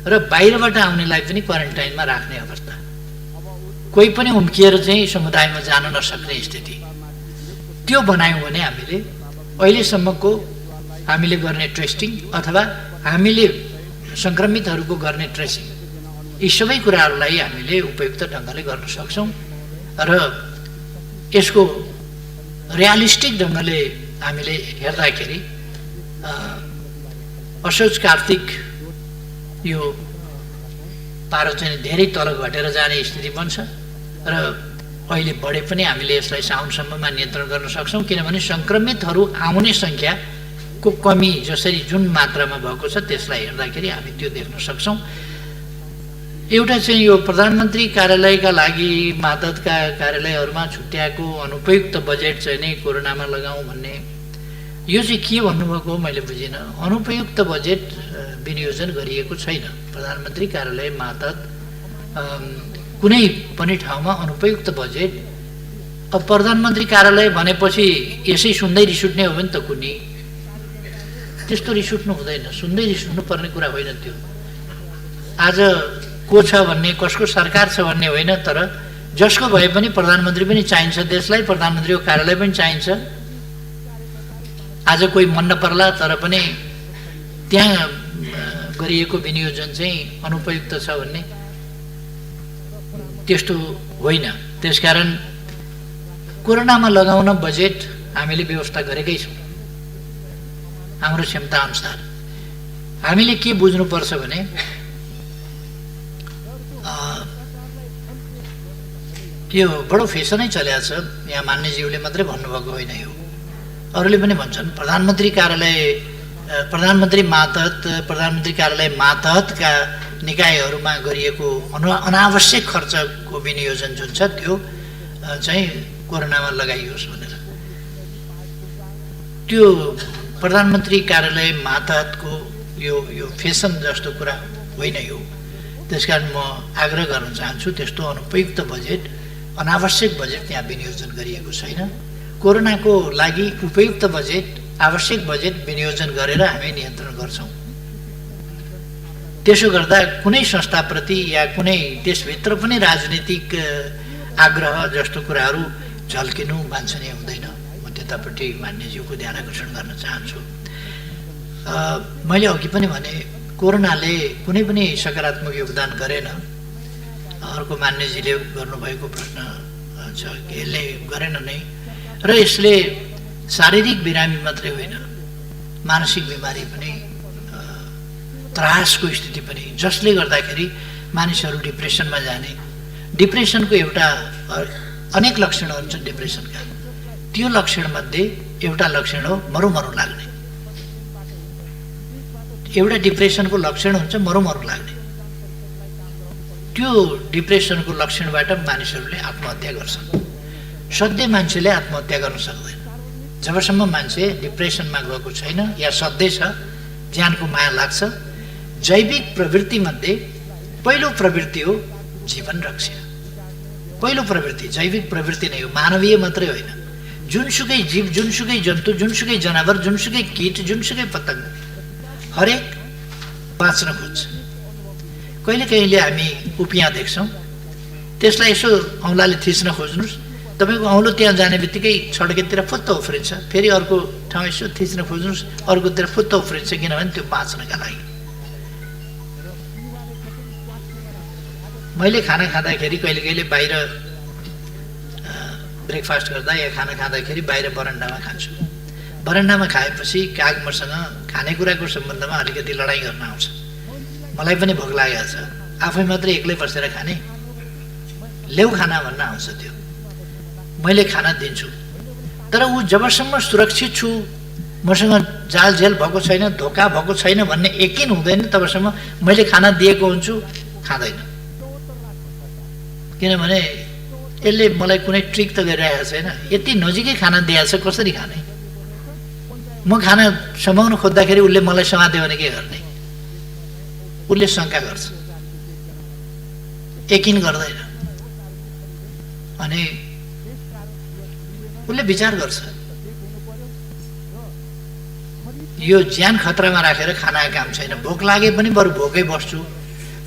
र बाहिरबाट आउनेलाई पनि क्वारेन्टाइनमा राख्ने अवस्था, कोही पनि उम्किएर चाहिँ समुदायमा जान नसक्ने स्थिति, त्यो बनायौँ भने हामीले अहिलेसम्मको हामीले गर्ने टेस्टिङ अथवा हामीले सङ्क्रमितहरूको गर्ने ट्रेसिङ, यी सबै कुराहरूलाई हामीले उपयुक्त ढङ्गले गर्न सक्छौँ र यसको रियालिस्टिक ढङ्गले हामीले हेर्दाखेरि असोज कार्तिक यो पारो चाहिँ धेरै तल घटेर जाने स्थिति बन्छ र अहिले बढे पनि हामीले यसलाई साउनसम्ममा नियन्त्रण गर्न सक्छौँ, किनभने सङ्क्रमितहरू आउने सङ्ख्याको कमी जसरी जुन मात्रामा भएको छ त्यसलाई हेर्दाखेरि हामी त्यो देख्न सक्छौँ। एउटा चाहिँ यो प्रधानमन्त्री कार्यालयका लागि मातहतका कार्यालयहरूमा छुट्याएको अनुपयुक्त बजेट चाहिँ नै कोरोनामा लगाउँ भन्ने, यो चाहिँ के भन्नुभएको मैले बुझिनँ। अनुपयुक्त बजेट विनियोजन गरिएको छैन। प्रधानमन्त्री कार्यालय मातहत कुनै पनि ठाउँमा अनुपयुक्त बजेट, अब प्रधानमन्त्री कार्यालय भनेपछि यसै सुन्दै रिस उठ्ने हो भने त कुनै त्यस्तो रिस उठ्नु हुँदैन, सुन्दै रिस उठ्नु पर्ने कुरा होइन त्यो। आज को छ भन्ने, कसको सरकार छ भन्ने होइन, तर जसको भए पनि प्रधानमन्त्री पनि चाहिन्छ देशलाई, प्रधानमन्त्रीको कार्यालय पनि चाहिन्छ। आज कोही मन नपर्ला तर पनि त्यहाँ गरिएको विनियोजन चाहिँ अनुपयुक्त छ भन्ने त्यस्तो होइन। त्यसकारण कोरोनामा लगाउन बजेट हामीले व्यवस्था गरेकै छौँ हाम्रो क्षमता अनुसार। हामीले के बुझ्नुपर्छ भने यो बडो फेसनै चलेको छ, यहाँ मान्यज्यूले मात्रै भन्नुभएको होइन, यो अरूले पनि भन्छन्। प्रधानमन्त्री कार्यालय मातहतका निकायहरूमा गरिएको अनावश्यक खर्चको विनियोजन जुन छ त्यो चाहिँ कोरोनामा लगाइयोस् भनेर, त्यो प्रधानमन्त्री कार्यालय मातहतको यो फेसन जस्तो कुरा होइन यो। त्यसकारण म आग्रह गर्न चाहन्छु त्यस्तो अनुपयुक्त बजेट, अनावश्यक बजेट त्यहाँ विनियोजन गरिएको छैन। कोरोनाको लागि उपयुक्त बजेट, आवश्यक बजेट विनियोजन गरेर हामी नियन्त्रण गर्छौँ। त्यसो गर्दा कुनै संस्थाप्रति या कुनै देशभित्र पनि राजनीतिक आग्रह जस्तो कुराहरू झल्किनु वाञ्छनीय हुँदैन। म त्यतापट्टि मान्यज्यूको ध्यान आकर्षण गर्न चाहन्छु। मैले अघि पनि भने कोरोनाले कुनै पनि सकारात्मक योगदान गरेन। अर्को मान्यजीले गर्नुभएको प्रश्न छ कि यसले गरेन नै, र यसले शारीरिक बिरामी मात्रै होइन, मानसिक बिमारी पनि, त्रासको स्थिति पनि, जसले गर्दाखेरि मानिसहरू डिप्रेसनमा जाने, डिप्रेसनको एउटा अनेक लक्षणहरू छन् डिप्रेसनका, त्यो लक्षणमध्ये एउटा लक्षण हो मरुमरु लाग्ने। एउटा डिप्रेसनको लक्षण हुन्छ मरुमरु लाग्ने। त्यो डिप्रेसनको लक्षणबाट मानिसहरूले आत्महत्या गर्छन्। सधैँ मान्छेले आत्महत्या गर्न सक्दैन जबसम्म मान्छे डिप्रेसनमा गएको छैन या सधैँ छ, ज्यानको माया लाग्छ। जैविक प्रवृत्तिमध्ये पहिलो प्रवृत्ति हो जीवन रक्षा। पहिलो प्रवृत्ति जैविक प्रवृत्ति नै हो, मानवीय मात्रै होइन। जुनसुकै जीव, जुनसुकै जन्तु, जुनसुकै जनावर, जुनसुकै कीट, जुनसुकै पतंग हरेक बाँच्न खोज्छ। कहिले कहिले हामी उपियाँ देख्छौँ, त्यसलाई यसो औँलाले थिच्न खोज्नुहोस्, तपाईँको औँलो त्यहाँ जाने बित्तिकै छड्केतिर फुत्त उफ्रिन्छ, फेरि अर्को ठाउँ यसो थिच्न खोज्नुहोस्, अर्कोतिर फुत्त उफ्रिन्छ, किनभने त्यो बाँच्नका लागि। मैले खाना खाँदाखेरि कहिले कहिले बाहिर ब्रेकफास्ट गर्दा या खाना खाँदाखेरि बाहिर बरन्डामा खान्छु। बरन्डामा खाएपछि काग मसँग खानेकुराको सम्बन्धमा अलिकति लडाइँ गर्न आउँछ। मलाई पनि भोक लागेको छ, आफै मात्रै एक्लै बसेर खाने, ल्याउ खाना भन्न आउँछ त्यो, मैले खाना दिन्छु। तर ऊ जबसम्म सुरक्षित छु, मसँग जाल जेल भएको छैन, धोका भएको छैन भन्ने यकिन हुँदैन, तबसम्म मैले खाना दिएको हुन्छु, खाँदैन। किनभने यसले मलाई कुनै ट्रिक त गरिरहेको छैन, यति नजिकै खाना दिएको छ, कसरी खाने? म खाना समाउन खोज्दाखेरि उसले मलाई समात्यो भने के गर्ने? उसले शङ्का गर्छ, यकिन गर्दैन। अनि उसले विचार गर्छ, यो ज्यान खतरामा राखेर खानाको काम छैन, भोक लागे पनि बरु भोकै बस्छु,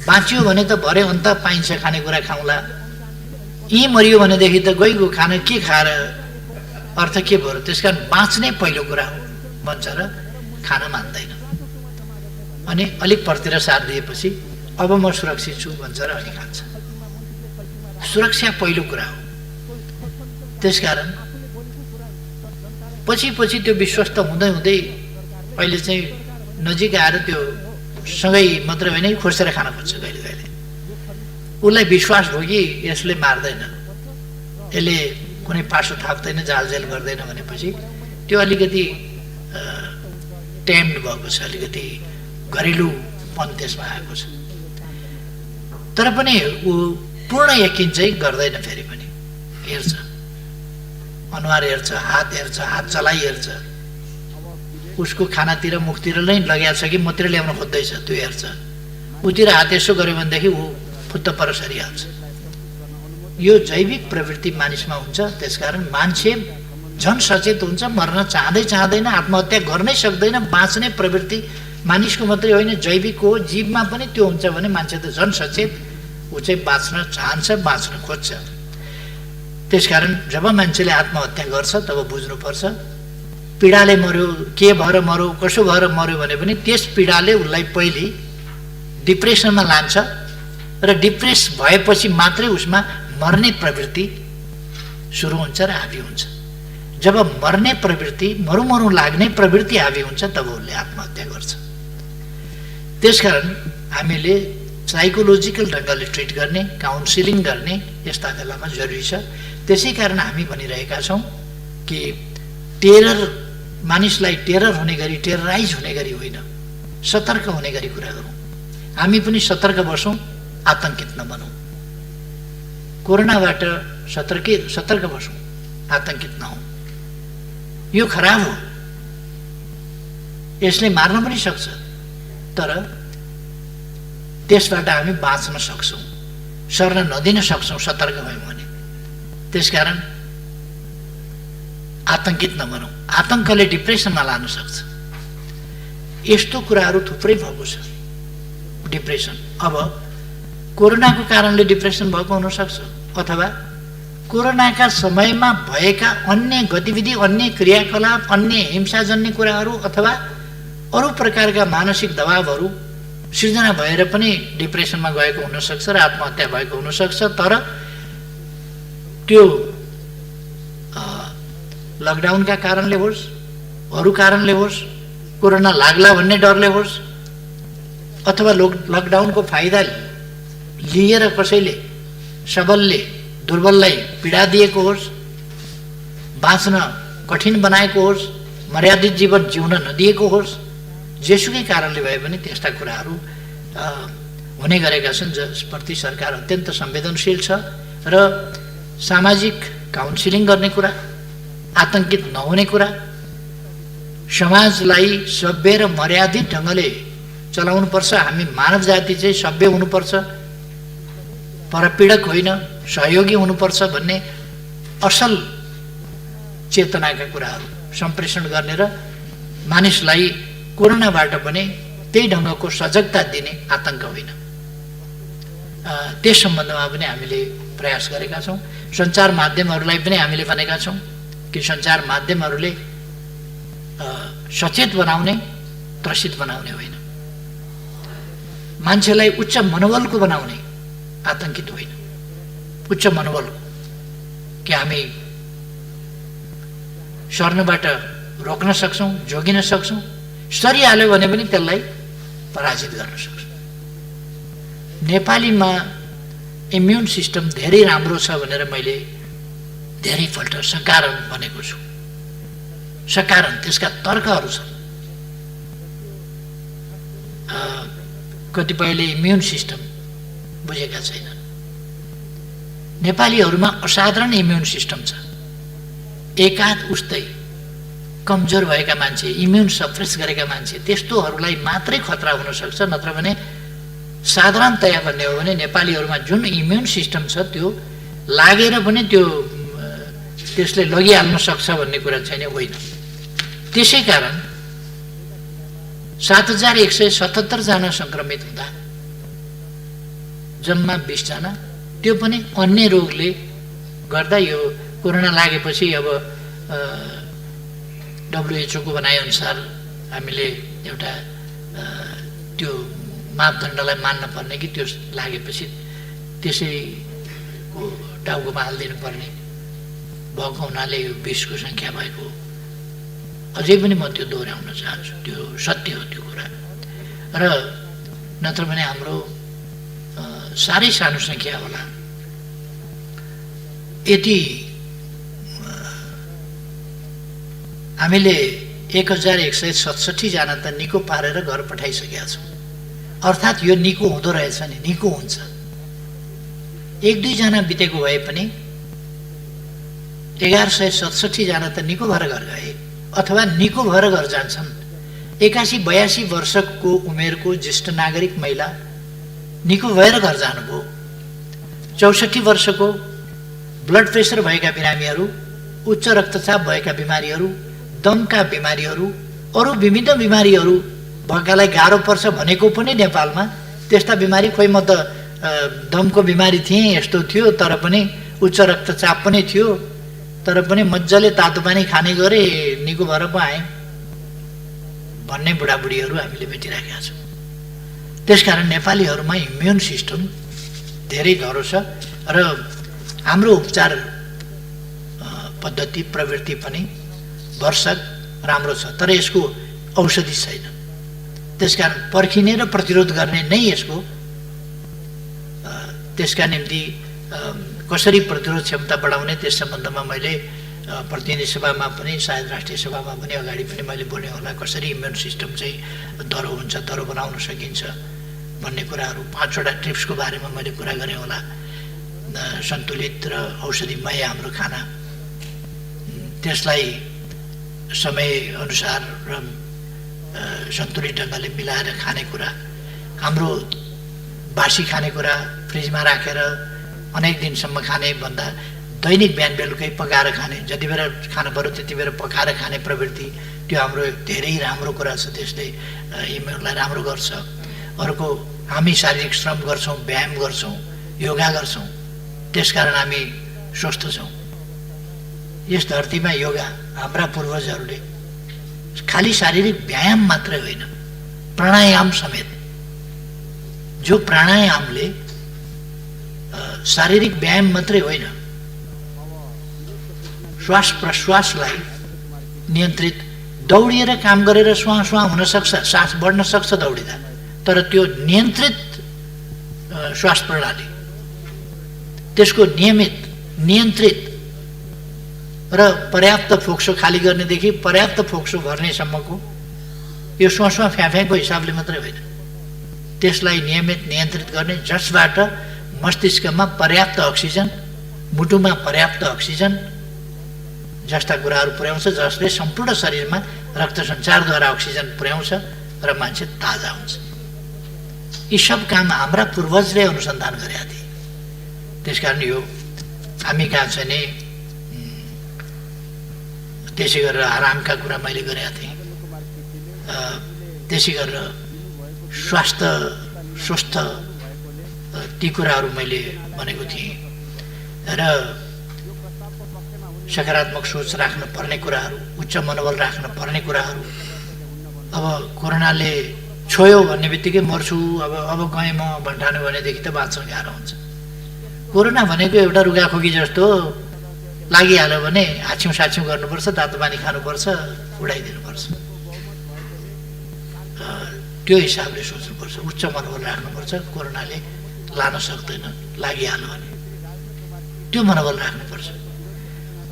बाँच्यो भने त भरे अन्त पाइन्छ खानेकुरा खाउँला, यहीँ मरियो भनेदेखि त गइगयो, खाना के खाएर अर्थ के भयो? त्यसकारण बाँच्नै पहिलो कुरा हो भन्छ र खान मान्दैन। अनि अलिक परतिर साथ दिएपछि अब म सुरक्षित छु भन्छ र अनि खान्छ। सुरक्षा पहिलो कुरा हो। त्यसकारण पछि पछि त्यो विश्वस्त हुँदै हुँदै अहिले चाहिँ नजिक आएर त्यो सँगै मात्र होइन, खोसेर खान खोज्छ कहिले कहिले। उसलाई विश्वास भयो कि यसले मार्दैन, यसले कुनै पासो थाप्दैन, जालजेल गर्दैन भनेपछि त्यो अलिकति टेम्ड भएको छ, अलिकति घरेलुपन त्यसमा आएको छ। तर पनि ऊ पूर्ण यकिन चाहिँ गर्दैन, फेरि पनि हेर्छ, अनुहार हेर्छ, हात हेर्छ, हात चलाइ हेर्छ, उसको खानातिर मुखतिर नै लगाएको छ कि मतिर ल्याउन खोज्दैछ त्यो हेर्छ। उतिर हात यसो गर्यो भनेदेखि ऊ फुत्त पर सरिहाल्छ। यो जैविक प्रवृत्ति मानिसमा हुन्छ। त्यसकारण मान्छे झन् सचेत हुन्छ, मर्न चाहँदैन, आत्महत्या गर्नै सक्दैन। बाँच्ने प्रवृत्ति मानिसको मात्रै होइन, जैविक हो, जीवमा पनि त्यो हुन्छ भने मान्छे त झन् सचेत, ऊ चाहिँ बाँच्न चाहन्छ, बाँच्न खोज्छ। त्यसकारण जब मान्छेले आत्महत्या गर्छ तब बुझ्नुपर्छ, पीडाले मर्यो, के भएर मर्यो, कसो भएर मर्यो भने पनि त्यस पीडाले उसलाई पहिले डिप्रेसनमा लान्छ र डिप्रेस भएपछि मात्रै उसमा मर्ने प्रवृत्ति सुरु हुन्छ र हाबी हुन्छ। जब मर्ने प्रवृत्ति, मरु लाग्ने प्रवृत्ति हाबी हुन्छ तब उसले आत्महत्या गर्छ। त्यसकारण हामीले साइकोलोजिकल ढङ्गले ट्रिट गर्ने, काउन्सिलिङ गर्ने यस्ता बेलामा जरुरी छ। त्यसै कारण हामी भनिरहेका छौँ कि टेरर, मानिसलाई टेरर हुने गरी, टेरराइज हुने गरी होइन, सतर्क हुने गरी कुरा गरौँ। हामी पनि सतर्क बसौँ, आतङ्कित नबनौँ। कोरोनाबाट सतर्क बसौँ, आतङ्कित नहौँ। यो खराब हो, यसले मार्न पनि सक्छ, तर त्यसबाट हामी बाँच्न सक्छौँ, सर्न नदिन सक्छौँ सतर्क भयौँ भने। त्यसकारण आतङ्कित नबनौँ। आतङ्कले डिप्रेसनमा लान सक्छ। यस्तो कुराहरू थुप्रै भएको छ। डिप्रेसन, अब कोरोनाको कारणले डिप्रेसन भएको हुनसक्छ, अथवा कोरोनाका समयमा भएका अन्य गतिविधि, अन्य क्रियाकलाप, अन्य हिंसाजन्य कुराहरू अथवा अरू प्रकारका मानसिक दबावहरू सिर्जना भएर पनि डिप्रेसनमा गएको हुनसक्छ र आत्महत्या भएको हुनसक्छ। तर त्यो लकडाउनका कारणले होस्, अरू कारणले होस्, कोरोना लाग्ला भन्ने डरले होस्, अथवा लकडाउनको फाइदा लिएर कसैले सबलले दुर्बललाई पीडा दिएको होस्, बाँच्न कठिन बनाएको होस्, मर्यादित जीवन जिउन नदिएको होस्, जेसुकै कारणले भए पनि त्यस्ता कुराहरू हुने गरेका छन्, जसप्रति सरकार अत्यन्त संवेदनशील छ। र सामाजिक काउन्सिलिङ गर्ने कुरा, आतङ्कित नहुने कुरा, समाजलाई सभ्य र मर्यादित ढङ्गले चलाउनुपर्छ। हामी मानव जाति चाहिँ सभ्य हुनुपर्छ, परपीडक होइन, सहयोगी हुनुपर्छ भन्ने असल चेतनाका कुराहरू सम्प्रेषण गर्ने र मानिसलाई कोरोनाबाट पनि त्यही ढङ्गको सजगता दिने, आतङ्क होइन, त्यस सम्बन्धमा पनि हामीले प्रयास गरेका छौँ। सञ्चार माध्यमहरूलाई पनि हामीले भनेका छौँ कि सञ्चार माध्यमहरूले सचेत बनाउने, त्रसित बनाउने होइन, मान्छेलाई उच्च मनोबलको बनाउने, आतङ्कित होइन, उच्च मनोबलको, कि हामी सर्नबाट रोक्न सक्छौँ, जोगिन सक्छौँ, सरिहाल्यो भने पनि त्यसलाई पराजित गर्न सक्छौँ। नेपालीमा इम्युन सिस्टम धेरै राम्रो छ भनेर मैले धेरैपल्ट सकारण भनेको छु। सकारण त्यसका तर्कहरू छन्। कतिपयले इम्युन सिस्टम बुझेका छैनन्। नेपालीहरूमा असाधारण इम्युन सिस्टम छ। एकाध उस्तै कमजोर भएका मान्छे, इम्युन सप्रेस गरेका मान्छे, त्यस्तोहरूलाई मात्रै खतरा हुन सक्छ। नत्र भने साधारणतया भन्ने हो भने नेपालीहरूमा जुन इम्युन सिस्टम छ त्यो लागेर पनि त्यसले लगिहाल्न सक्छ भन्ने कुरा छैन, होइन। त्यसै कारण 7177 जना सङ्क्रमित हुँदा जम्मा 20 जना, त्यो पनि अन्य रोगले गर्दा। यो कोरोना लागेपछि अब WHO को भनाइअनुसार हामीले एउटा त्यो मापदण्डलाई मान्न पर्ने कि त्यो लागेपछि त्यसैको टाउकोमा हालिदिनु पर्ने भएको हुनाले यो 20 को सङ्ख्या भएको। अझै पनि म त्यो दोहोऱ्याउन चाहन्छु, त्यो सत्य हो त्यो कुरा। र नत्र भने हाम्रो साह्रै सानो सङ्ख्या होला। यति हामीले 1167 जना त निको पारेर घर पठाइसकेका छौँ। अर्थात् यो निको हुँदो रहेछ नि, निको हुन्छ। 1-2 जना बितेको भए पनि 1167 जना त निको भएर घर गए अथवा निको भएर घर जान्छन्। 81-82 वर्षको उमेरको ज्येष्ठ नागरिक महिला निको भएर घर जानुभयो। 64 वर्षको ब्लड प्रेसर भएका बिरामीहरू, उच्च रक्तचाप भएका बिमारीहरू, दमका बिमारीहरू, अरू विभिन्न बिमारीहरू भएकालाई गाह्रो पर्छ भनेको पनि नेपालमा त्यस्ता बिमारी, खोइ म त दमको बिमारी थिएँ, यस्तो थियो, तर पनि उच्च रक्तचाप पनि थियो, तर पनि मजाले तातो पानी खाने गरेँ, निको भएर पो आएँ भन्ने बुढाबुढीहरू हामीले भेटिरहेका छौँ। त्यसकारण नेपालीहरूमा इम्युन सिस्टम धेरै धरो छ र हाम्रो उपचार पद्धति प्रवृत्ति पनि भरसक राम्रो छ, तर यसको औषधि छैन। त्यसकारण पर्खिने र प्रतिरोध गर्ने नै यसको त्यसका निम्ति कसरी प्रतिरोध क्षमता बढाउने त्यस सम्बन्धमा मैले प्रतिनिधि सभामा पनि, सायद राष्ट्रिय सभामा पनि अगाडि पनि मैले बोलेँ होला। कसरी इम्युन सिस्टम चाहिँ दह्रो हुन्छ, दह्रो बनाउन सकिन्छ भन्ने कुराहरू 5वटा टिप्सको बारेमा मैले कुरा गरेँ होला। सन्तुलित र औषधिमय हाम्रो खाना, त्यसलाई समयअनुसार र सन्तुलित ढङ्गले मिलाएर खानेकुरा, हाम्रो बासी खानेकुरा फ्रिजमा राखेर अनेक दिनसम्म खाने भन्दा दैनिक बिहान बेलुकै पकाएर खाने, जति बेला खानु पऱ्यो त्यति बेला पकाएर खाने प्रवृत्ति, त्यो हाम्रो धेरै राम्रो कुरा छ। त्यसले इम्युनलाई राम्रो गर्छ। अर्को, हामी शारीरिक श्रम गर्छौँ, व्यायाम गर्छौँ, योगा गर्छौँ, त्यसकारण हामी स्वस्थ छौँ। यस धरतीमा योगा हाम्रा पूर्वजहरूले खालि शारीरिक व्यायाम मात्रै होइन, प्राणायाम समेत, जो प्राणायामले शारीरिक व्यायाम मात्रै होइन, श्वास प्रश्वासलाई नियन्त्रित, दौडिएर काम गरेर श्वास हुन सक्छ, सास बढ्न सक्छ दौडिँदा, तर त्यो नियन्त्रित श्वास प्रणाली, त्यसको नियन्त्रित र पर्याप्त फोक्सो खाली गर्नेदेखि पर्याप्त फोक्सो भर्नेसम्मको यो श्वास फ्याफ्याको हिसाबले मात्रै होइन, त्यसलाई नियन्त्रित गर्ने, जसबाट मस्तिष्कमा पर्याप्त अक्सिजन, मुटुमा पर्याप्त अक्सिजन जस्ता कुराहरू पुर्याउँछ, जसले सम्पूर्ण शरीरमा रक्त सञ्चारद्वारा अक्सिजन पुर्याउँछ र मान्छे ताजा हुन्छ। यी सब काम हाम्रा पूर्वजले अनुसन्धान गरेका थिए। त्यसकारण यो हामी कहाँ छ नि, त्यसै गरेर आरामका कुरा मैले गरेका थिएँ, त्यसै गरेर स्वस्थ ती कुराहरू मैले भनेको थिएँ र सकारात्मक सोच राख्न पर्ने कुराहरू, उच्च मनोबल राख्न पर्ने कुराहरू। अब कोरोनाले छोयो भन्ने बित्तिकै मर्छु, अब गएँ म भन्ठानु भनेदेखि त बाँच्न गाह्रो हुन्छ। कोरोना भनेको एउटा रुगाखोकी जस्तो लागिहाल्यो भने हाछ्यौँ साछ्यौँ गर्नुपर्छ, तातो पानी खानुपर्छ, उडाइदिनुपर्छ। त्यो हिसाबले सोच्नुपर्छ, उच्च मनोबल राख्नुपर्छ। कोरोनाले लान सक्दैन, लागिहाल्यो भने त्यो मनोबल राख्नुपर्छ।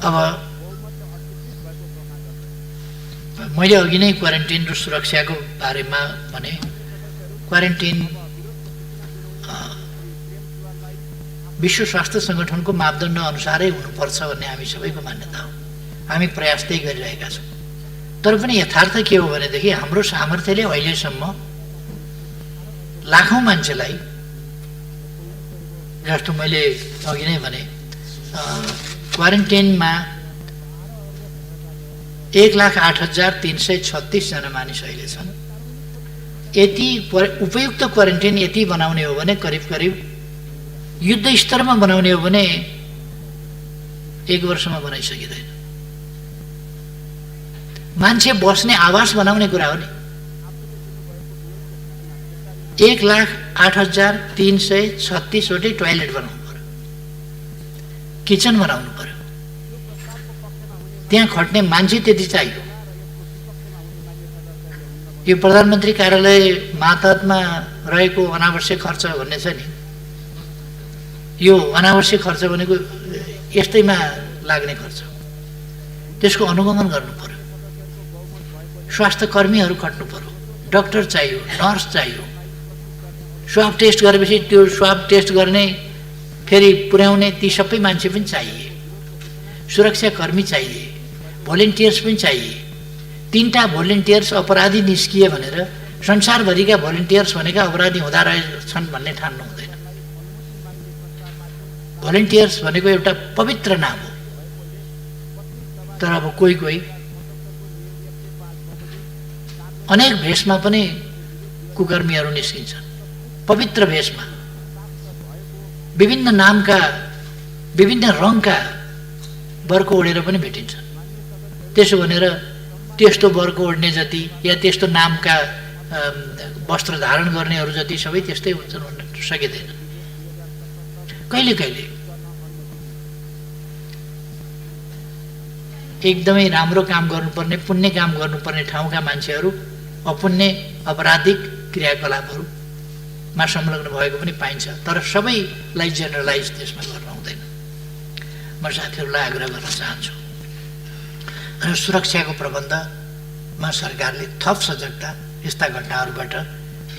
अब मैले अघि नै क्वारेन्टाइन र सुरक्षाको बारेमा भने, क्वारेन्टाइन विश्व स्वास्थ्य सङ्गठनको मापदण्ड अनुसारै हुनुपर्छ भन्ने हामी सबैको मान्यता हो। हामी प्रयास त्यही गरिरहेका छौँ। तर पनि यथार्थ के हो भनेदेखि हाम्रो सामर्थ्यले अहिलेसम्म लाखौँ मान्छेलाई, जस्तो मैले अघि नै भने क्वारेन्टाइनमा 1,08,336 जना मानिस अहिले छन्। यति उपयुक्त क्वारेन्टाइन यति बनाउने हो भने करिब करिब युद्ध स्तरमा बनाउने हो भने 1 वर्षमा बनाइसकिँदैन। मान्छे बस्ने आवास बनाउने कुरा हो नि। 1,08,336 वटै टोयलेट बनाउनु पर्यो, किचन बनाउनु पर्यो, त्यहाँ खट्ने मान्छे त्यति चाहियो। यो प्रधानमन्त्री कार्यालय मातहतमा रहेको अनावश्यक खर्च भन्ने छ नि, यो अनावश्यक खर्च भनेको यस्तैमा लाग्ने खर्च, त्यसको अनुगमन गर्नु पर्यो। स्वास्थ्य कर्मीहरू खट्नु पर्यो, डाक्टर चाहियो, नर्स चाहियो। स्वाब टेस्ट गरेपछि त्यो स्वाब टेस्ट गर्ने फेरि पुर्याउने ती सबै मान्छे पनि चाहिए। सुरक्षा कर्मी चाहिए, भोलिन्टियर्स पनि चाहिए। 3टा भोलिन्टियर्स अपराधी निस्किए भनेर संसारभरिका भोलिन्टियर्स भनेका अपराधी हुँदा रहेछन् भन्ने ठान्नु हुँदैन। भोलिन्टियर्स भनेको एउटा पवित्र नाम हो। तर अब कोही कोही अनेक भेषमा पनि कुकर्मीहरू निस्किन्छन्। पवित्र भेषमा विभिन्न नामका, विभिन्न रङका बर्को ओढेर पनि भेटिन्छन्। त्यसो भनेर त्यस्तो बर्को ओढ्ने जति या त्यस्तो नामका वस्त्र धारण गर्नेहरू जति सबै त्यस्तै हुन्छन् भन्न सकिँदैन। कहिले कहिले एकदमै राम्रो काम गर्नुपर्ने, पुण्य काम गर्नुपर्ने ठाउँका मान्छेहरू अपुण्य अपराधिक क्रियाकलापहरूमा संलग्न भएको पनि पाइन्छ। तर सबैलाई जेनरलाइज त्यसमा गर्न हुँदैन। म साथीहरूलाई आग्रह गर्न चाहन्छु र सुरक्षाको प्रबन्धमा सरकारले थप सजगता यस्ता घटनाहरूबाट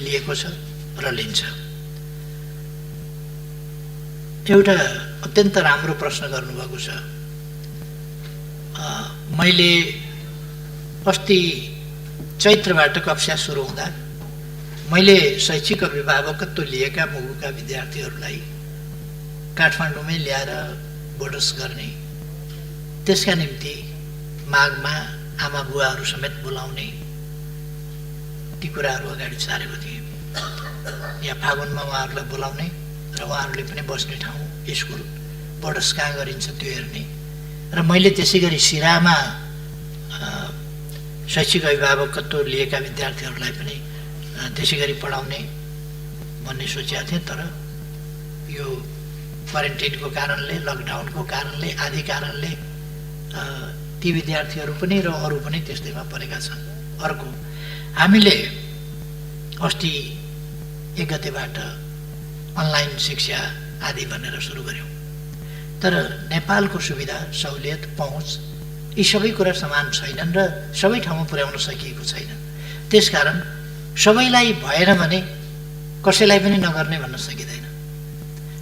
लिएको छ र लिन्छ। एउटा अत्यन्त राम्रो प्रश्न गर्नुभएको छ। मैले अस्ति चैत्रबाट कक्षा सुरु हुँदा मैले शैक्षिक अभिभावकत्व लिएका मुगुका विद्यार्थीहरूलाई काठमाडौँमै ल्याएर बोर्डर्स गर्ने, त्यसका निम्ति माघमा आमा बुवाहरू समेत बोलाउने ती कुराहरू अगाडि सारेको थिएँ। यहाँ फागुनमा उहाँहरूलाई बोलाउने र उहाँहरूले पनि बस्ने ठाउँ, स्कुल, बोर्डर्स कहाँ गरिन्छ त्यो हेर्ने र मैले त्यसै गरी सिरामा शैक्षिक अभिभावकत्व लिएका विद्यार्थीहरूलाई पनि त्यसै गरी पढाउने भन्ने सोचेका थिएँ। तर यो क्वारेन्टाइनको कारणले, लकडाउनको कारणले, आदि कारणले ती विद्यार्थीहरू पनि र अरू पनि त्यस्तैमा परेका छन्। अर्को, हामीले अस्ति 1 गतेबाट अनलाइन शिक्षा आदि भनेर सुरु गऱ्यौँ। तर नेपालको सुविधा, सहुलियत, पहुँच यी सबै कुरा समान छैनन् र सबै ठाउँमा पुर्याउन सकिएको छैन। त्यसकारण सबैलाई भएन भने कसैलाई पनि नगर्ने भन्न सकिँदैन।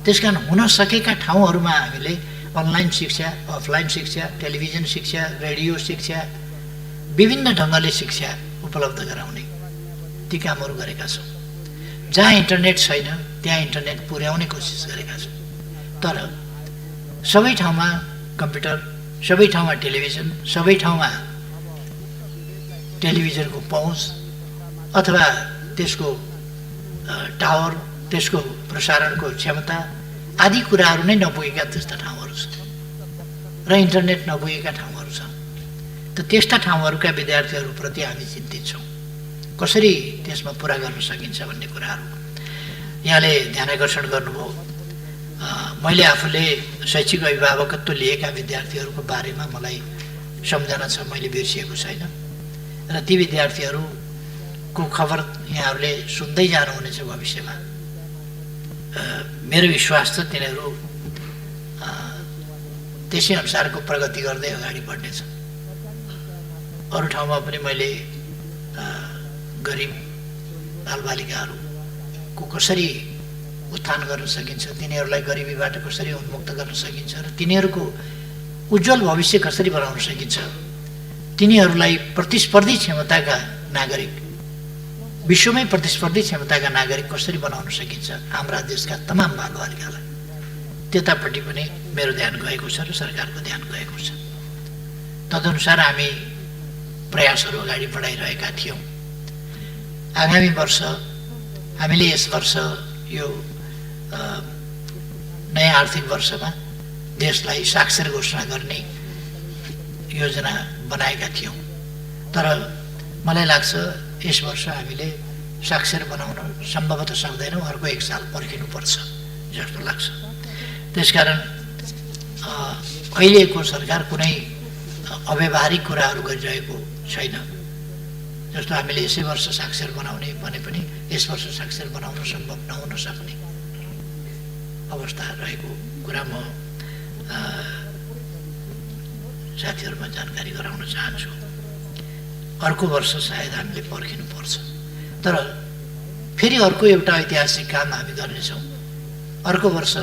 त्यसकारण हुन सकेका ठाउँहरूमा हामीले अनलाइन शिक्षा, अफलाइन शिक्षा, टेलिभिजन शिक्षा, रेडियो शिक्षा, विभिन्न ढङ्गले शिक्षा उपलब्ध गराउने ती कामहरू गरेका छौँ। जहाँ इन्टरनेट छैन त्यहाँ इन्टरनेट पुर्याउने कोसिस गरेका छौँ। तर सबै ठाउँमा कम्प्युटर, सबै ठाउँमा टेलिभिजन, सबै ठाउँमा टेलिभिजनको पहुँच अथवा त्यसको टावर, त्यसको प्रसारणको क्षमता आदि कुराहरू नै नपुगेका त्यस्ता ठाउँहरू छन् र इन्टरनेट नपुगेका ठाउँहरू छन्। त त्यस्ता ठाउँहरूका विद्यार्थीहरूप्रति हामी चिन्तित छौँ। कसरी त्यसमा पुरा गर्न सकिन्छ भन्ने कुराहरू यहाँले ध्यान आकर्षण गर्नुभयो। मैले आफूले शैक्षिक अभिभावकत्व लिएका विद्यार्थीहरूको बारेमा मलाई सम्झना छ, मैले बिर्सिएको छैन र ती विद्यार्थीहरूको खबर यहाँहरूले सुन्दै जानुहुनेछ भविष्यमा। मेरो विश्वास छ तिनीहरू त्यसै अनुसारको प्रगति गर्दै अगाडि बढ्नेछ। अरू ठाउँमा पनि मैले गरिब बालबालिकाहरूको कसरी उत्थान गर्न सकिन्छ, तिनीहरूलाई गरिबीबाट कसरी उन्मुक्त गर्न सकिन्छ र तिनीहरूको उज्जवल भविष्य कसरी बनाउन सकिन्छ, तिनीहरूलाई प्रतिस्पर्धी क्षमताका नागरिक, विश्वमै प्रतिस्पर्धी क्षमताका नागरिक कसरी बनाउन सकिन्छ हाम्रा देशका तमाम बालबालिकालाई, त्यतापट्टि पनि मेरो ध्यान गएको छ र सरकारको ध्यान गएको छ। तदनुसार हामी प्रयासहरू अगाडि बढाइरहेका थियौँ। आगामी वर्ष हामीले यस वर्ष यो नयाँ आर्थिक वर्षमा देशलाई साक्षर घोषणा गर्ने योजना बनाएका थियौँ, तर मलाई लाग्छ यस वर्ष हामीले साक्षर बनाउन सम्भवतः सक्दैनौँ, अर्को 1 साल पर्खिनुपर्छ जस्तो लाग्छ। त्यसकारण अहिलेको सरकार कुनै अव्यावहारिक कुराहरू गरिरहेको छैन। जस्तो हामीले यसै वर्ष साक्षर बनाउने भने पनि यस वर्ष साक्षर बनाउन सम्भव नहुन सक्ने अवस्था रहेको कुरा म साथीहरूमा जानकारी गराउन चाहन्छु। अर्को वर्ष सायद हामीले पर्खिनुपर्छ, तर फेरि अर्को एउटा ऐतिहासिक काम हामी गर्नेछौँ। अर्को वर्ष,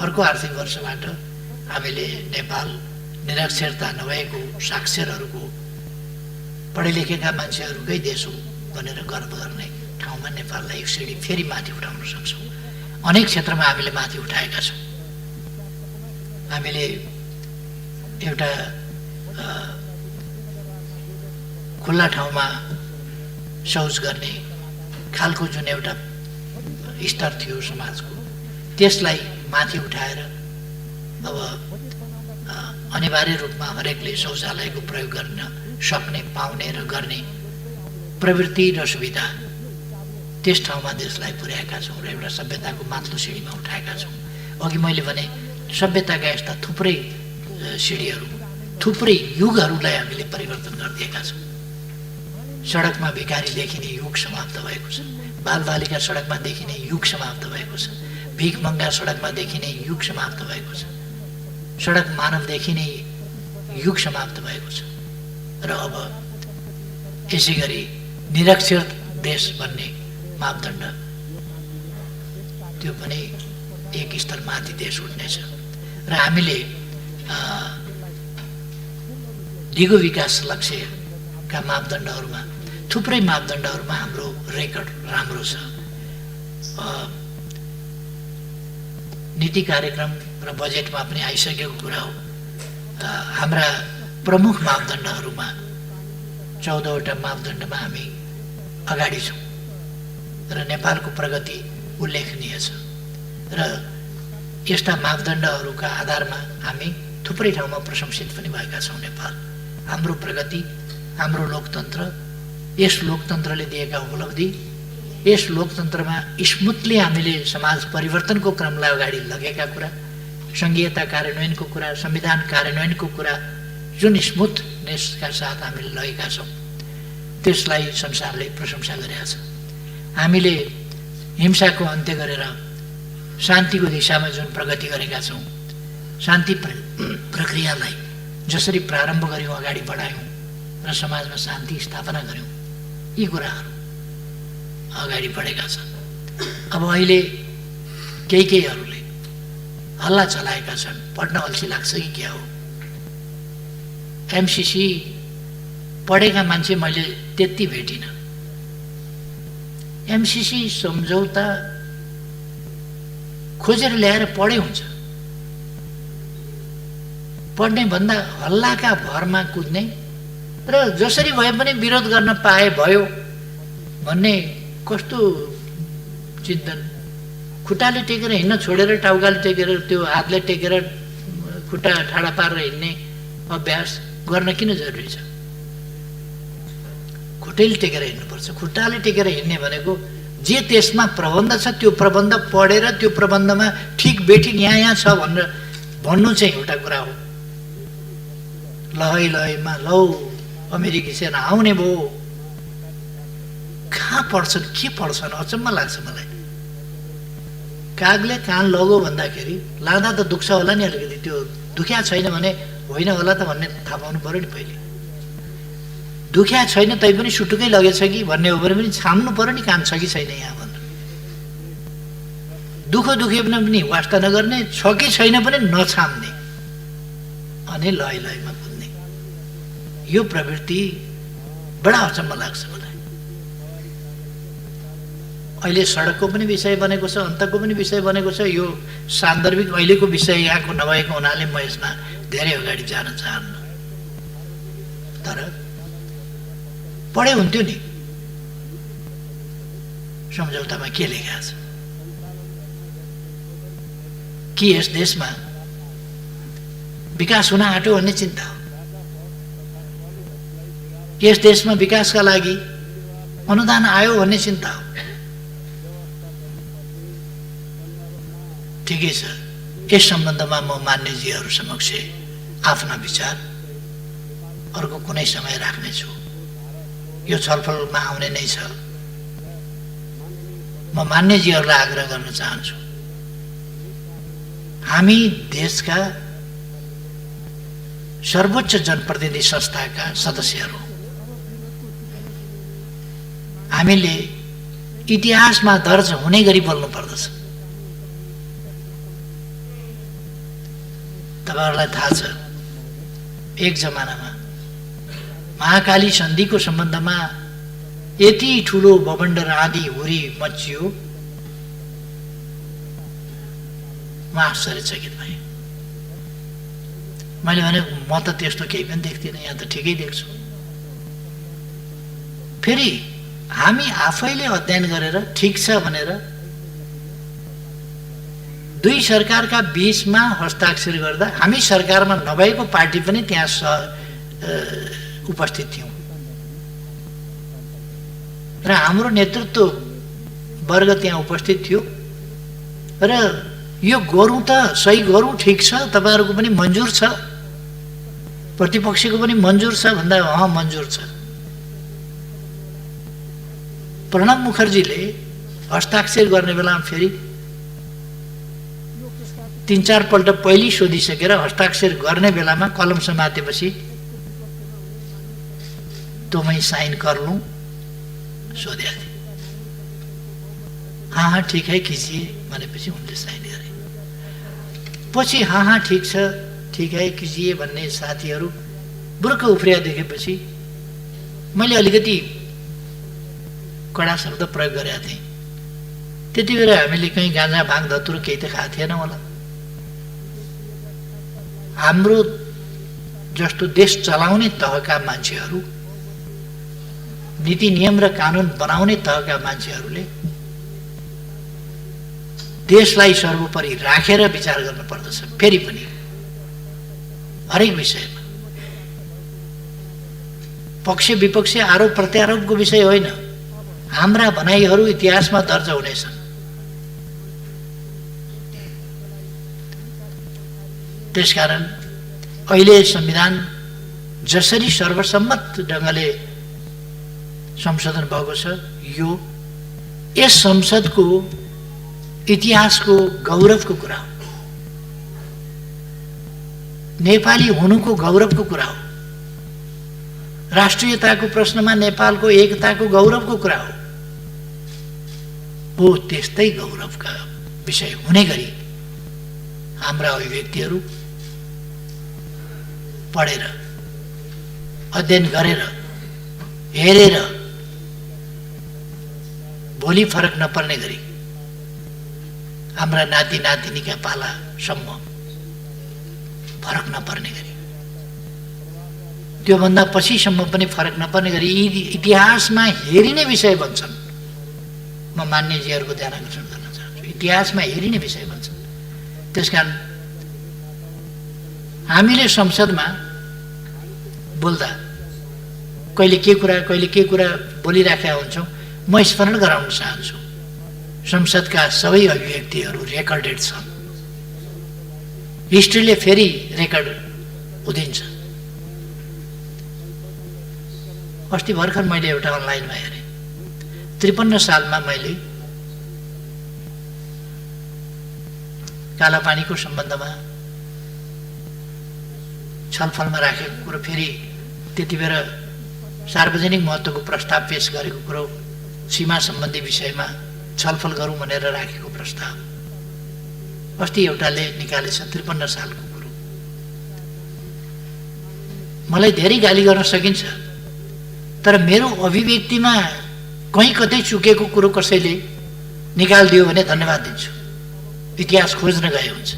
अर्को आर्थिक वर्षबाट हामीले नेपाल निरक्षरता नभएको साक्षरहरूको, पढे लेखेका मान्छेहरूकै देश हो भनेर गर्व गर्ने ठाउँमा नेपाललाई एक सिडी फेरि माथि उठाउन सक्छौँ। अनेक क्षेत्रमा हामीले माथि उठाएका छौँ। हामीले एउटा खुल्ला ठाउँमा शौच गर्ने खालको जुन एउटा स्तर थियो समाजको, त्यसलाई माथि उठाएर अब अनिवार्य रूपमा हरेकले शौचालयको प्रयोग गर्न सक्ने, पाउने र गर्ने प्रवृत्ति र सुविधा त्यस ठाउँमा देशलाई पुर्याएका छौँ र एउटा सभ्यताको माथिल्लो सिँढीमा उठाएका छौँ। अघि मैले भने सभ्यताका यस्ता थुप्रै सिँढीहरू, थुप्रै युगहरूलाई हामीले परिवर्तन गरिदिएका छौँ। सडकमा भिखारी देखिने युग समाप्त भएको छ, बालबालिका सडकमा देखिने युग समाप्त भएको छ, भिख मङ्गा सडकमा देखिने युग समाप्त भएको छ, सडक मानव देखिने युग समाप्त भएको छ र अब यसै गरी निरक्षर देश भन्ने मापदण्ड त्यो पनि एक स्तर माथि देश उठ्नेछ र हामीले दिगो विकास लक्ष्यका मापदण्डहरूमा, थुप्रै मापदण्डहरूमा हाम्रो रेकर्ड राम्रो छ। नीति कार्यक्रम र बजेटमा पनि आइसकेको कुरा हो। हाम्रा प्रमुख मापदण्डहरूमा 14वटा मापदण्डमा हामी अगाडि छौँ र नेपालको प्रगति उल्लेखनीय छ र यस्ता मापदण्डहरूका आधारमा हामी थुप्रै ठाउँमा प्रशंसित पनि भएका छौँ। नेपाल, हाम्रो प्रगति, हाम्रो लोकतन्त्र, यस लोकतन्त्रले दिएका उपलब्धि, यस लोकतन्त्रमा स्मुथली हामीले समाज परिवर्तनको क्रमलाई अगाडि लगेका कुरा, सङ्घीयता कार्यान्वयनको कुरा, संविधान कार्यान्वयनको कुरा जुन स्मुथनेसका साथ हामीले लगेका छौँ त्यसलाई संसारले प्रशंसा गरेका छ। हामीले हिंसाको अन्त्य गरेर शान्तिको दिशामा जुन प्रगति गरेका छौँ, शान्ति प्रक्रियालाई जसरी प्रारम्भ गऱ्यौँ, अगाडि बढायौँ र समाजमा शान्ति स्थापना गऱ्यौँ, यी कुराहरू अगाडि बढेका छन्। अब अहिले केहीहरूले हल्ला चलाएका छन्, पढ्न अल्छी लाग्छ कि क्या हो। एमसीसी पढेका मान्छे मैले त्यति भेटिनँ। एमसीसी सम्झौता खोजेर ल्याएर पढे हुन्छ, पढ्ने भन्दा हल्लाका भरमा कुद्ने र जसरी भए पनि विरोध गर्न पाए भयो भन्ने कस्तो चिन्तन। खुट्टाले टेकेर हिँड्न छोडेर टाउकाले टेकेर, त्यो हातले टेकेर खुट्टा ठाडा पारेर हिँड्ने अभ्यास गर्न किन जरुरी छ? खुट्टैले टेकेर हिँड्नुपर्छ। खुट्टाले टेकेर हिँड्ने भनेको जे त्यसमा प्रबन्ध छ त्यो प्रबन्ध पढेर त्यो प्रबन्धमा ठिक बेठिक यहाँ छ भनेर भन्नु चाहिँ एउटा कुरा हो। लहैमा लौ अमेरिकी सेना आउने भयो, कहाँ पढ्छन्, के पढ्छन्, अचम्म लाग्छ मलाई। कागले कान लगो भन्दाखेरि लाँदा त दुख्छ होला नि अलिकति, त्यो दुख्या छैन भने होइन होला त भन्ने थाहा पाउनु पर्यो नि पहिले। दुख्या छैन तैपनि सुटुकै लगेछ कि भन्ने हो भने पनि छाम्नु पर्यो नि कान छ कि छैन यहाँ भनेर। दुखे पनि वास्ता नगर्ने, छ कि छैन पनि नछाम्ने अनि लयमा कुद्ने, यो प्रवृत्ति बडा अचम्म लाग्छ मलाई। अहिले सडकको पनि विषय बनेको छ, अन्तको पनि विषय बनेको छ। यो सान्दर्भिक अहिलेको विषय यहाँको नभएको हुनाले म यसमा धेरै अगाडि जान चाहन्न, तर पढे हुन्थ्यो नि सम्झौतामा के लेखा छ कि यस देशमा विकास हुन आँट्यो भन्ने चिन्ता हो। यस देशमा विकासका लागि अनुदान आयो भन्ने चिन्ता हो। ठिकै छ, यस सम्बन्धमा म मान्यजीहरू समक्ष आफ्ना विचार अर्को कुनै समय राख्नेछु। यो छलफलमा आउने नै छ। म मान्यजीहरूलाई आग्रह गर्न चाहन्छु, हामी देशका सर्वोच्च जनप्रतिनिधि संस्थाका सदस्यहरू, हामीले इतिहासमा दर्ज हुने गरी बोल्नु पर्दछ। तपाईहरुलाई थाहा छ, एक जमानामा महाकाली सन्धिको सम्बन्धमा यति ठुलो बबन्डर आँधी हुरी मच्चियो, म आश्चर्यचकित भएँ। मैले भने म त त्यस्तो केही पनि देख्दिनँ, यहाँ त ठिकै देख्छु। फेरि हामी आफैले अध्ययन गरेर ठिक छ भनेर दुई सरकारका बीचमा हस्ताक्षर गर्दा हामी सरकारमा नभएको पार्टी पनि त्यहाँ उपस्थित थियौँ र हाम्रो नेतृत्व वर्ग त्यहाँ उपस्थित थियो र यो गरौँ त सही गरौँ, ठिक छ, तपाईहरुको पनि मन्जुर छ, प्रतिपक्षको पनि मन्जुर छ भन्दा मन्जुर छ। प्रणब मुखर्जीले हस्ताक्षर गर्ने बेलामा फेरि 3-4 पल्ट पहिले सोधिसकेर हस्ताक्षर गर्ने बेलामा कलम समातेपछि तो मैं साइन कर लूं सोधे थे। हाँ ठीक है कीजिए भनेपछि उनले साइन गरे। पछि हाँ ठीक है कीजिए भन्ने साथीहरू बुर्क उफ्रिया देखेपछि मैले अलिकति कडा शब्द प्रयोग गरेका थिएँ। त्यति बेला हामीले कहीँ गाँजा भाङ धतुरो केही त खाएको थिएन होला। हाम्रो जस्तो देश चलाउने तहका मान्छेहरू, नीति नियम र कानुन बनाउने तहका मान्छेहरूले देशलाई सर्वोपरि राखेर विचार गर्न पर्दछ। फेरि पनि हरेक विषयमा पक्ष विपक्ष आरोप प्रत्यारोपको विषय होइन, हाम्रा भनाइहरू इतिहासमा दर्ज हुनेछन्। त्यसकारण अहिले संविधान जसरी सर्वसम्मत ढङ्गले संशोधन भएको छ, यो यस संसदको इतिहासको गौरवको कुरा हो, नेपाली हुनुको गौरवको कुरा हो, राष्ट्रियताको प्रश्नमा नेपालको एकताको गौरवको कुरा हो। त्यस्तै गौरवका विषय हुने गरी हाम्रा अभिव्यक्तिहरू पढेर अध्ययन गरेर हेरेर भोलि फरक नपर्ने गरी हाम्रा नाति नातिनीका पालासम्म फरक नपर्ने गरी, त्योभन्दा पछिसम्म पनि फरक नपर्ने गरी यी इतिहासमा हेरिने विषय बन्छन्। म मान्यजीहरूको ध्यान आकर्षण गर्न चाहन्छु, इतिहासमा हेरिने विषय बन्छन्। त्यसकारण हामीले संसदमा बोल्दा कहिले के कुरा बोलिराखेका हुन्छौँ। म स्मरण गराउन चाहन्छु, संसदका सबै अभिव्यक्तिहरू रेकर्डेड छन्। हिस्ट्रीले फेरि रेकर्ड उदिन्छ। अस्ति भर्खर मैले एउटा अनलाइनमा हेरेँ, 53 सालमा मैले कालापानीको सम्बन्धमा छलफलमा राखेको कुरो, फेरि त्यति बेला सार्वजनिक महत्त्वको प्रस्ताव पेश गरेको कुरो, सीमा सम्बन्धी विषयमा छलफल गरौँ भनेर राखेको प्रस्ताव अस्ति एउटाले निकालेछ 53 सालको कुरो। मलाई धेरै गाली गर्न सकिन्छ, तर मेरो अभिव्यक्तिमा कहीँ कतै चुकेको कुरो कसैले निकालिदियो भने धन्यवाद दिन्छु। इतिहास खोज्न गए हुन्छ।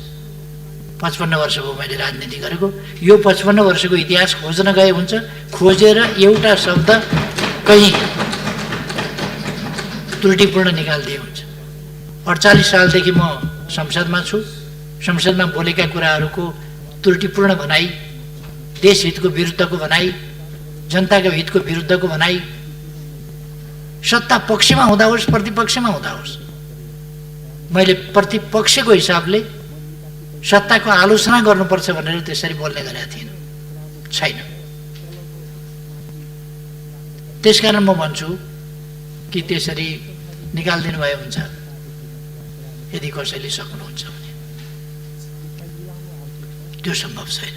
55 वर्ष भयो मैले राजनीति गरेको, यो 55 वर्षको इतिहास खोज्न गए हुन्छ। खोजेर एउटा शब्द कहीँ त्रुटिपूर्ण निकालिदिए हुन्छ। 48 सालदेखि म संसदमा छु। संसदमा बोलेका कुराहरूको त्रुटिपूर्ण भनाइ, देशहितको विरुद्धको भनाइ, जनताको हितको विरुद्धको भनाइ, सत्ता पक्षमा हुँदा होस् प्रतिपक्षमा हुँदा होस्, मैले प्रतिपक्षको हिसाबले सत्ताको आलोचना गर्नुपर्छ भनेर त्यसरी बोल्ने गरेका थिइनँ, छैन। त्यसकारण म भन्छु कि त्यसरी निकालिदिनु भए हुन्छ यदि कसैले सक्नुहुन्छ भने। त्यो सम्भव छैन।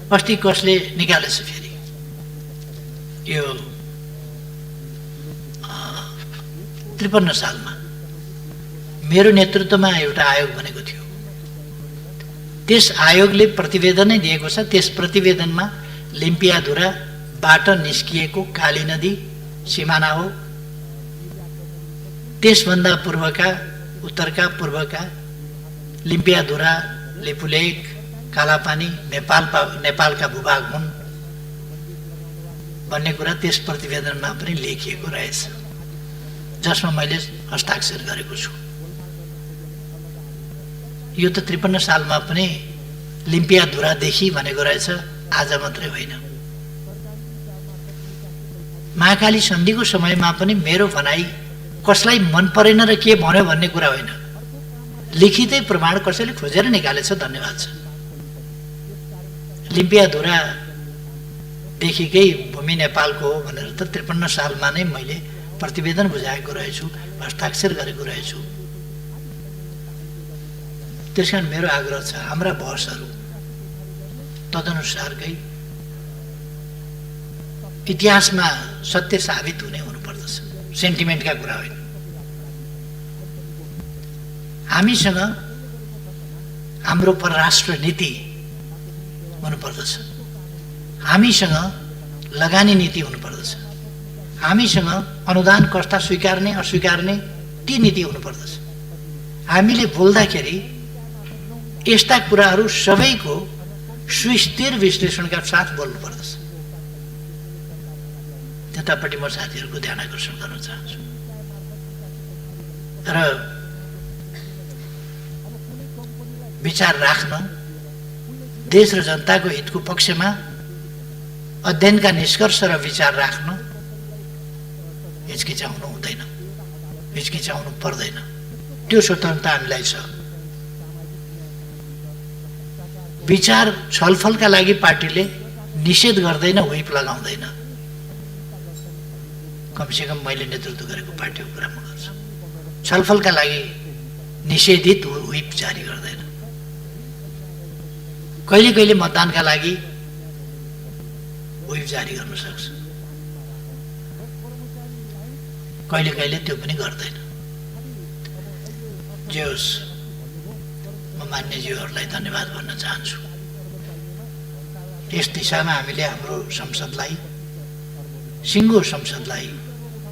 अस्ति कसले निकालेछ फेरि, यो 53 सालमा मेरो नेतृत्वमा एउटा आयोग बनेको थियो। त्यस आयोगले प्रतिवेदनै दिएको छ। त्यस प्रतिवेदनमा लिम्पियाधुराबाट निस्किएको काली नदी सिमाना हो। त्यसभन्दा पूर्वका, उत्तरका पूर्वका लिम्पियाधुरा, लिपुलेक, कालापानी नेपालका भूभाग हुन् भन्ने कुरा त्यस प्रतिवेदनमा पनि लेखिएको रहेछ, जसमा मैले हस्ताक्षर गरेको छु। यो त 53 सालमा पनि लिम्पियाधुरादेखि भनेको रहेछ, आज मात्रै होइन। महाकाली सन्धिको समयमा पनि मेरो भनाइ कसलाई मन परेन र के भन्यो भन्ने कुरा होइन, लिखितै प्रमाण कसैले खोजेर निकालेछ, धन्यवाद छ। लिम्पियाधुरादेखिकै भूमि नेपालको हो भनेर त 53 सालमा नै मैले प्रतिवेदन बुझाएको रहेछु, हस्ताक्षर गरेको रहेछु। त्यसकारण मेरो आग्रह छ, हाम्रा बहसहरू तदनुसारकै इतिहासमा सत्य साबित हुनुपर्दछ, सेन्टिमेन्टका कुरा होइन। हामीसँग हाम्रो परराष्ट्र नीति हुनुपर्दछ, हामीसँग लगानी नीति हुनुपर्दछ, हामीसँग अनुदान कस्ता स्वीकार्ने अस्वीकार्ने ती नीति हुनुपर्दछ। हामीले बोल्दाखेरि यस्ता कुराहरू सबैको सुस्थिर विश्लेषणका साथ बोल्नुपर्दछ। त्यतापट्टि म साथीहरूको ध्यान आकर्षण गर्न चाहन्छु। र विचार राख्न, देश र जनताको हितको पक्षमा अध्ययनका निष्कर्ष र विचार राख्न हिचकिचाउनु हुँदैन, हिचकिचाउनु पर्दैन। त्यो स्वतन्त्रता हामीलाई छ। विचार छलफलका लागि पार्टीले निषेध गर्दैन, व्हिप लगाउँदैन। कमसेकम मैले नेतृत्व गरेको पार्टीको कुरा म गर्छु। छलफलका लागि निषेधित व्हिप जारी गर्दैन। कहिले कहिले मतदानका लागि व्हिप जारी गर्न सक्छ, कहिले कहिले त्यो पनि गर्दैन। जे होस्, म मान्यज्यूहरूलाई धन्यवाद भन्न चाहन्छु। यस दिशामा हामीले हाम्रो संसदलाई, सिङ्गो संसदलाई,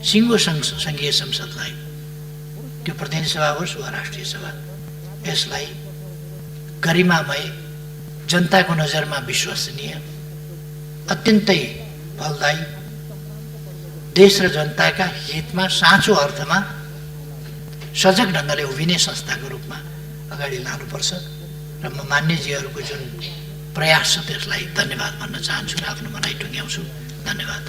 सिङ्गो सङ्घीय संसदलाई, त्यो प्रतिनिधि सभा होस् वा राष्ट्रिय सभा, यसलाई गरिमामय, जनताको नजरमा विश्वसनीय, अत्यन्तै फलदायी, देश र जनताका हितमा साँचो अर्थमा सजग ढङ्गले उभिने संस्थाको रूपमा अगाडि लानुपर्छ। र म मान्यजीहरूको जुन प्रयास छ त्यसलाई धन्यवाद भन्न चाहन्छु र आफ्नो भनाइ टुङ्ग्याउँछु। धन्यवाद।